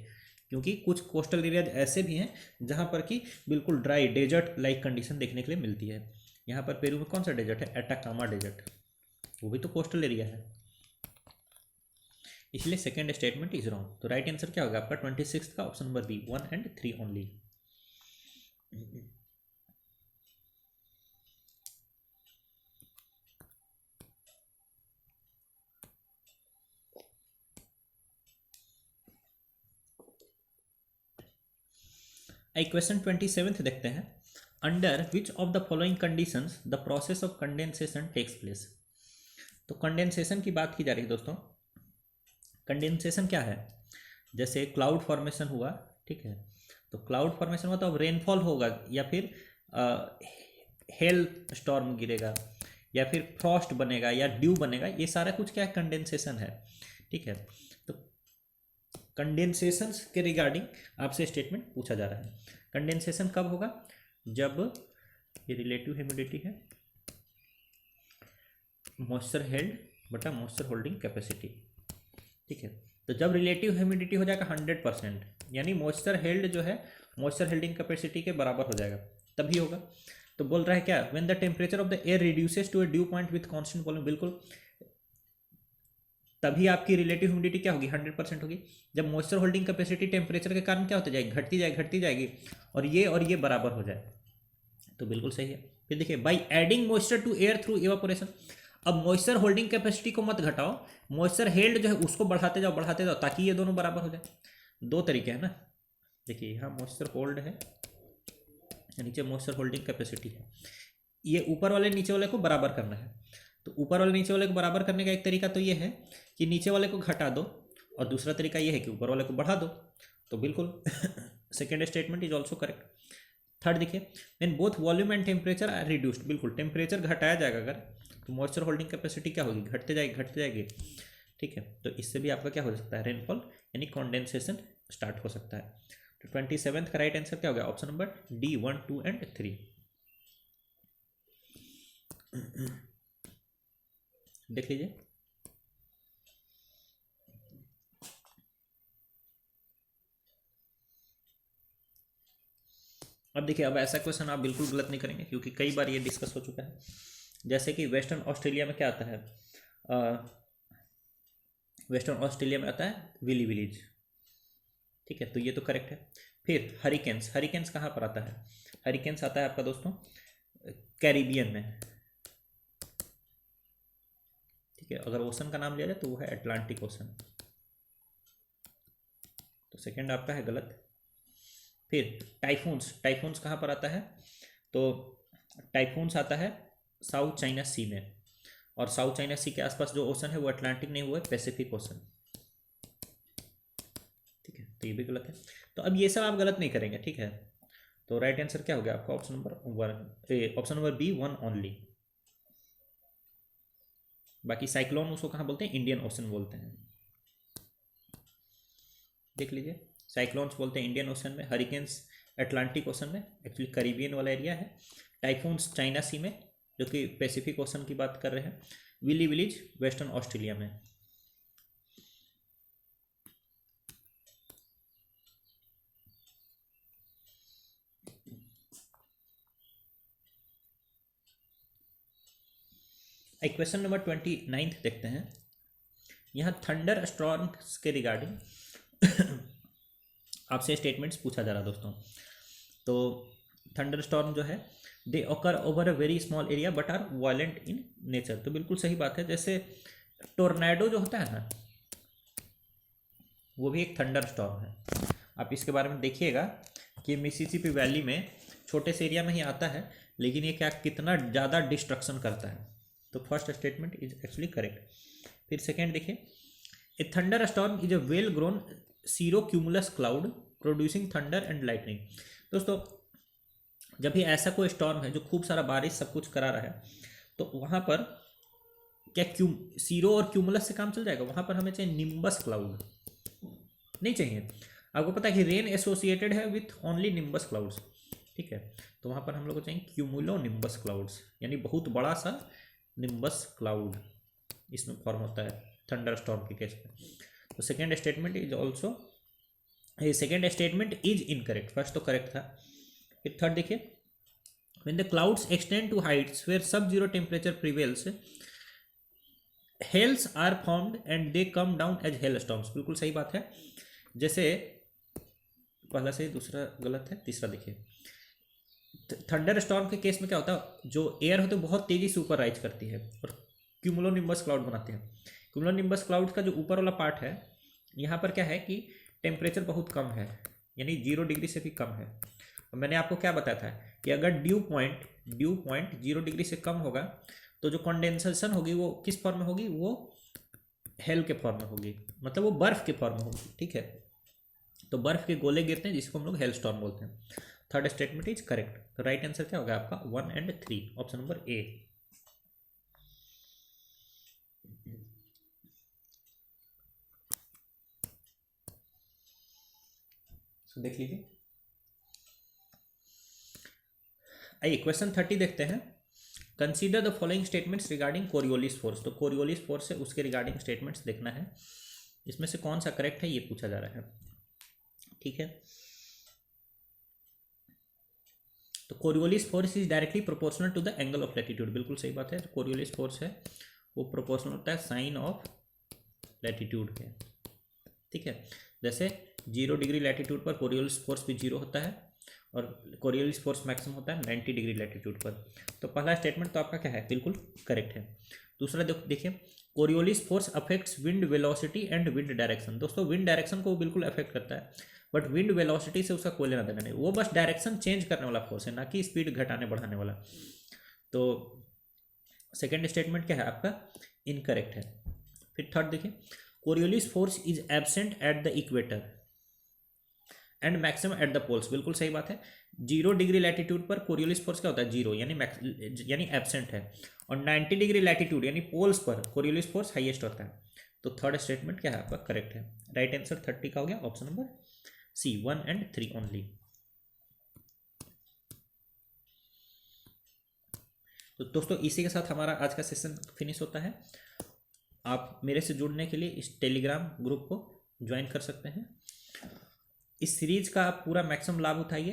क्योंकि कुछ कोस्टल एरिया ऐसे भी हैं जहां पर कि बिल्कुल ड्राई डेजर्ट लाइक कंडीशन देखने के लिए मिलती है। यहाँ पर पेरू में कौन सा डेजर्ट है, एटाकामा डेजर्ट, वो भी तो कोस्टल एरिया है, इसलिए सेकेंड स्टेटमेंट इज रॉन्ग। तो राइट आंसर क्या होगा आपका 26 का option number B, 1 and 3 only. आई क्वेश्चन 27 देखते हैं, under which of the following conditions the process of condensation takes place. तो कंडेंसेशन की बात की जा रही है दोस्तों। कंडेंसेशन क्या है, जैसे क्लाउड फॉर्मेशन हुआ, ठीक है, तो क्लाउड फॉर्मेशन हुआ तो अब रेनफॉल होगा, या फिर हेल स्टॉर्म गिरेगा, या फिर फ्रॉस्ट बनेगा, या ड्यू बनेगा, ये सारा कुछ क्या कंडेंसेशन है, ठीक है। तो कंडेंसेशन के रिगार्डिंग आपसे स्टेटमेंट पूछा जा रहा है। कंडेंसेशन कब होगा, जब ये रिलेटिव ह्यूमिडिटी है, मॉइस्चर हेल्ड बटा मॉइस्चर होल्डिंग कैपेसिटी, ठीक है। तो जब रिलेटिव ह्यूमिडिटी हो जाएगा 100%, यानी मॉइस्चर हेल्ड जो है मॉइस्चर हेल्डिंग कैपेसिटी के बराबर हो जाएगा, तभी होगा। तो बोल रहा है क्या, when the temperature of the air reduces to a dew point with constant volume, बिल्कुल तभी आपकी रिलेटिव ह्यूमिडिटी क्या होगी, 100% होगी। जब मॉइस्चर होल्डिंग कैपेसिटी टेम्परेचर के कारण क्या होती जाएगी, घटती जाएगी और ये बराबर हो जाए, तो बिल्कुल सही है। फिर देखिए, by adding moisture to air through evaporation. अब मॉइस्चर होल्डिंग कैपेसिटी को मत घटाओ, मॉइस्चर हेल्ड जो है उसको बढ़ाते जाओ ताकि ये दोनों बराबर हो जाए। दो तरीके हैं ना, देखिए यहाँ मॉइस्चर होल्ड है, नीचे मॉइस्चर होल्डिंग कैपेसिटी है, ये ऊपर वाले नीचे वाले को बराबर करना है। तो ऊपर वाले नीचे वाले को बराबर करने का एक तरीका तो ये है कि नीचे वाले को घटा दो, और दूसरा तरीका ये है कि ऊपर वाले को बढ़ा दो, तो बिल्कुल second statement is also correct. Third देखिए, when both volume and temperature are reduced, बिल्कुल टेम्परेचर घटाया जाएगा अगर, तो मॉइस्चर होल्डिंग कैपेसिटी क्या होगी, घटते जाएगी। ठीक है, तो इससे भी आपका क्या हो सकता है, रेनफॉल यानी कॉन्डेंसेशन स्टार्ट हो सकता है। तो 27th का राइट आंसर क्या हो गया, ऑप्शन नंबर डी 1, 2 एंड 3। देख लीजिए, अब देखिए, अब ऐसा क्वेश्चन आप बिल्कुल गलत नहीं करेंगे क्योंकि कई बार ये डिस्कस हो चुका है। जैसे कि वेस्टर्न ऑस्ट्रेलिया में क्या आता है, वेस्टर्न ऑस्ट्रेलिया में आता है विली विलीज, ठीक है, तो ये तो करेक्ट है। फिर हरिकेन्स कहाँ पर आता है, हरिकेन्स आता है आपका दोस्तों कैरिबियन में, ठीक है। अगर ओशन का नाम लिया जाए तो वो है अटलांटिक ओशन, तो सेकंड आपका है गलत। फिर टाइफून्स कहाँ पर आता है, तो टाइफून्स आता है साउथ चाइना सी में, और साउथ चाइना सी के आसपास जो ओशन है वो अटलांटिक नहीं, वो है पैसिफिक ओशन, ठीक है, तो ये भी गलत है। तो अब ये सब आप गलत नहीं करेंगे, ठीक है। तो राइट आंसर क्या हो गया आपका, ऑप्शन नंबर बी 1 ओनली। बाकी साइक्लोन उसको कहाँ बोलते हैं, इंडियन ओशन बोलते हैं, देख लीजिए, साइक्लोन्स बोलते हैं इंडियन ओशन में, हरिकेन्स अटलांटिक ओशन में, एक्चुअली कैरिबियन वाला एरिया है, टाइफून्स चाइना सी में जो कि पैसिफिक ओशन की बात कर रहे हैं, विली विलीज वेस्टर्न ऑस्ट्रेलिया में। क्वेश्चन नंबर 29 देखते हैं। यहाँ थंडर स्टॉर्म्स के रिगार्डिंग आपसे स्टेटमेंट्स पूछा जा रहा दोस्तों। तो थंडर स्टॉर्म जो है, they occur over a very small area but are violent in nature, तो बिल्कुल सही बात है। जैसे टोर्नेडो जो होता है ना, वो भी एक थंडर स्टॉर्म है। आप इसके बारे में देखिएगा कि मिसिसिपी वैली में छोटे से एरिया में ही आता है, लेकिन ये क्या कितना ज़्यादा डिस्ट्रक्शन करता है। तो first statement is actually correct. फिर सेकेंड देखिए, a thunderstorm is a well grown cirro cumulus cloud producing thunder and lightning. दोस्तों, जब भी ऐसा कोई स्टॉर्म है जो खूब सारा बारिश सब कुछ करा रहा है, तो वहाँ पर क्या सीरो और क्यूमुलस से काम चल जाएगा, वहाँ पर हमें चाहिए निम्बस क्लाउड, नहीं चाहिए। आपको पता है कि रेन एसोसिएटेड है विथ ओनली निम्बस क्लाउड्स, ठीक है, तो वहाँ पर हम लोग को चाहिए क्यूमुलो निम्बस क्लाउड्स, यानी बहुत बड़ा सा निम्बस क्लाउड इसमें फॉर्म होता है थंडर स्टॉर्म के केस में। तो second statement is also, second statement is incorrect, first तो करेक्ट था। फिर थर्ड देखिए, when the clouds extend to heights where sub-zero temperature prevails, hails are formed and they come down as hailstorms, बिल्कुल सही बात है। जैसे पहला से दूसरा गलत है, तीसरा देखिए, थंडर स्टॉर्म के केस में क्या होता है, जो एयर होती है बहुत तेजी से ऊपर राइज करती है और क्यूमुलोनिम्बस क्लाउड बनाते हैं। क्यूमुलोनिम्बस क्लाउड का जो ऊपर वाला पार्ट है, यहाँ पर क्या है कि टेम्परेचर बहुत कम है, यानी 0 डिग्री से भी कम है। और मैंने आपको क्या बताया था कि अगर ड्यू पॉइंट 0 डिग्री से कम होगा तो जो कंडेंसेशन होगी वो किस फॉर्म में होगी, वो हेल के फॉर्म में होगी, मतलब वो बर्फ के फॉर्म में होगी, ठीक है। तो बर्फ के गोले गिरते हैं जिसको हम लोग हेल स्टॉर्म बोलते हैं। Third statement is correct. तो राइट आंसर क्या होगा आपका 1 एंड 3, ऑप्शन नंबर ए। देख लीजिए, आइए क्वेश्चन 30 देखते हैं। Consider the following statements regarding Coriolis force. तो कोरियोलिस फोर्स से उसके रिगार्डिंग स्टेटमेंट्स देखना है, इसमें से कौन सा करेक्ट है ये पूछा जा रहा है, ठीक है। तो Coriolis force is directly proportional to the angle of latitude, बिल्कुल सही बात है। कोरियोलिस फोर्स है वो प्रोपोर्शनल होता है साइन ऑफ लैटीट्यूड के, ठीक है। जैसे 0 डिग्री लैटीट्यूड पर कोरियोलिस फोर्स भी 0 होता है और कोरियोलिस फोर्स मैक्सिमम होता है 90 डिग्री लैटीट्यूड पर। तो पहला स्टेटमेंट तो आपका क्या है, बिल्कुल करेक्ट है। दूसरा देखिए, Coriolis force affects wind velocity and wind direction. दोस्तों विंड डायरेक्शन को बिल्कुल अफेक्ट करता है, बट विंड वेलोसिटी से उसका कोई लेना देना नहीं, वो बस डायरेक्शन चेंज करने वाला फोर्स है, ना कि स्पीड घटाने बढ़ाने वाला। तो सेकेंड स्टेटमेंट क्या है आपका, इनकरेक्ट है। फिर थर्ड देखिए, Coriolis force is absent at the equator and maximum at the poles. बिल्कुल सही बात है। 0 डिग्री लैटीट्यूड पर कोरियोलिस फोर्स क्या होता है, 0 यानी एब्सेंट है, और 90 डिग्री लैटीट्यूड यानी पोल्स पर कोरियोलिस फोर्स हाईएस्ट होता है। तो थर्ड स्टेटमेंट क्या है आपका, करेक्ट है। राइट आंसर 30 का हो गया option number C, 1 and 3 only. तो दोस्तों इसी के साथ हमारा आज का सेशन फिनिश होता है। आप मेरे से जुड़ने के लिए इस टेलीग्राम ग्रुप को ज्वाइन कर सकते हैं। इस सीरीज का आप पूरा मैक्सिमम लाभ उठाइए,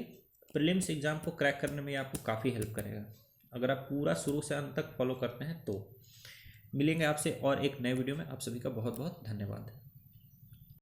प्रीलिम्स एग्जाम को क्रैक करने में आपको काफ़ी हेल्प करेगा अगर आप पूरा शुरू से अंत तक फॉलो करते हैं तो। मिलेंगे आपसे और एक नए वीडियो में। आप सभी का बहुत बहुत धन्यवाद।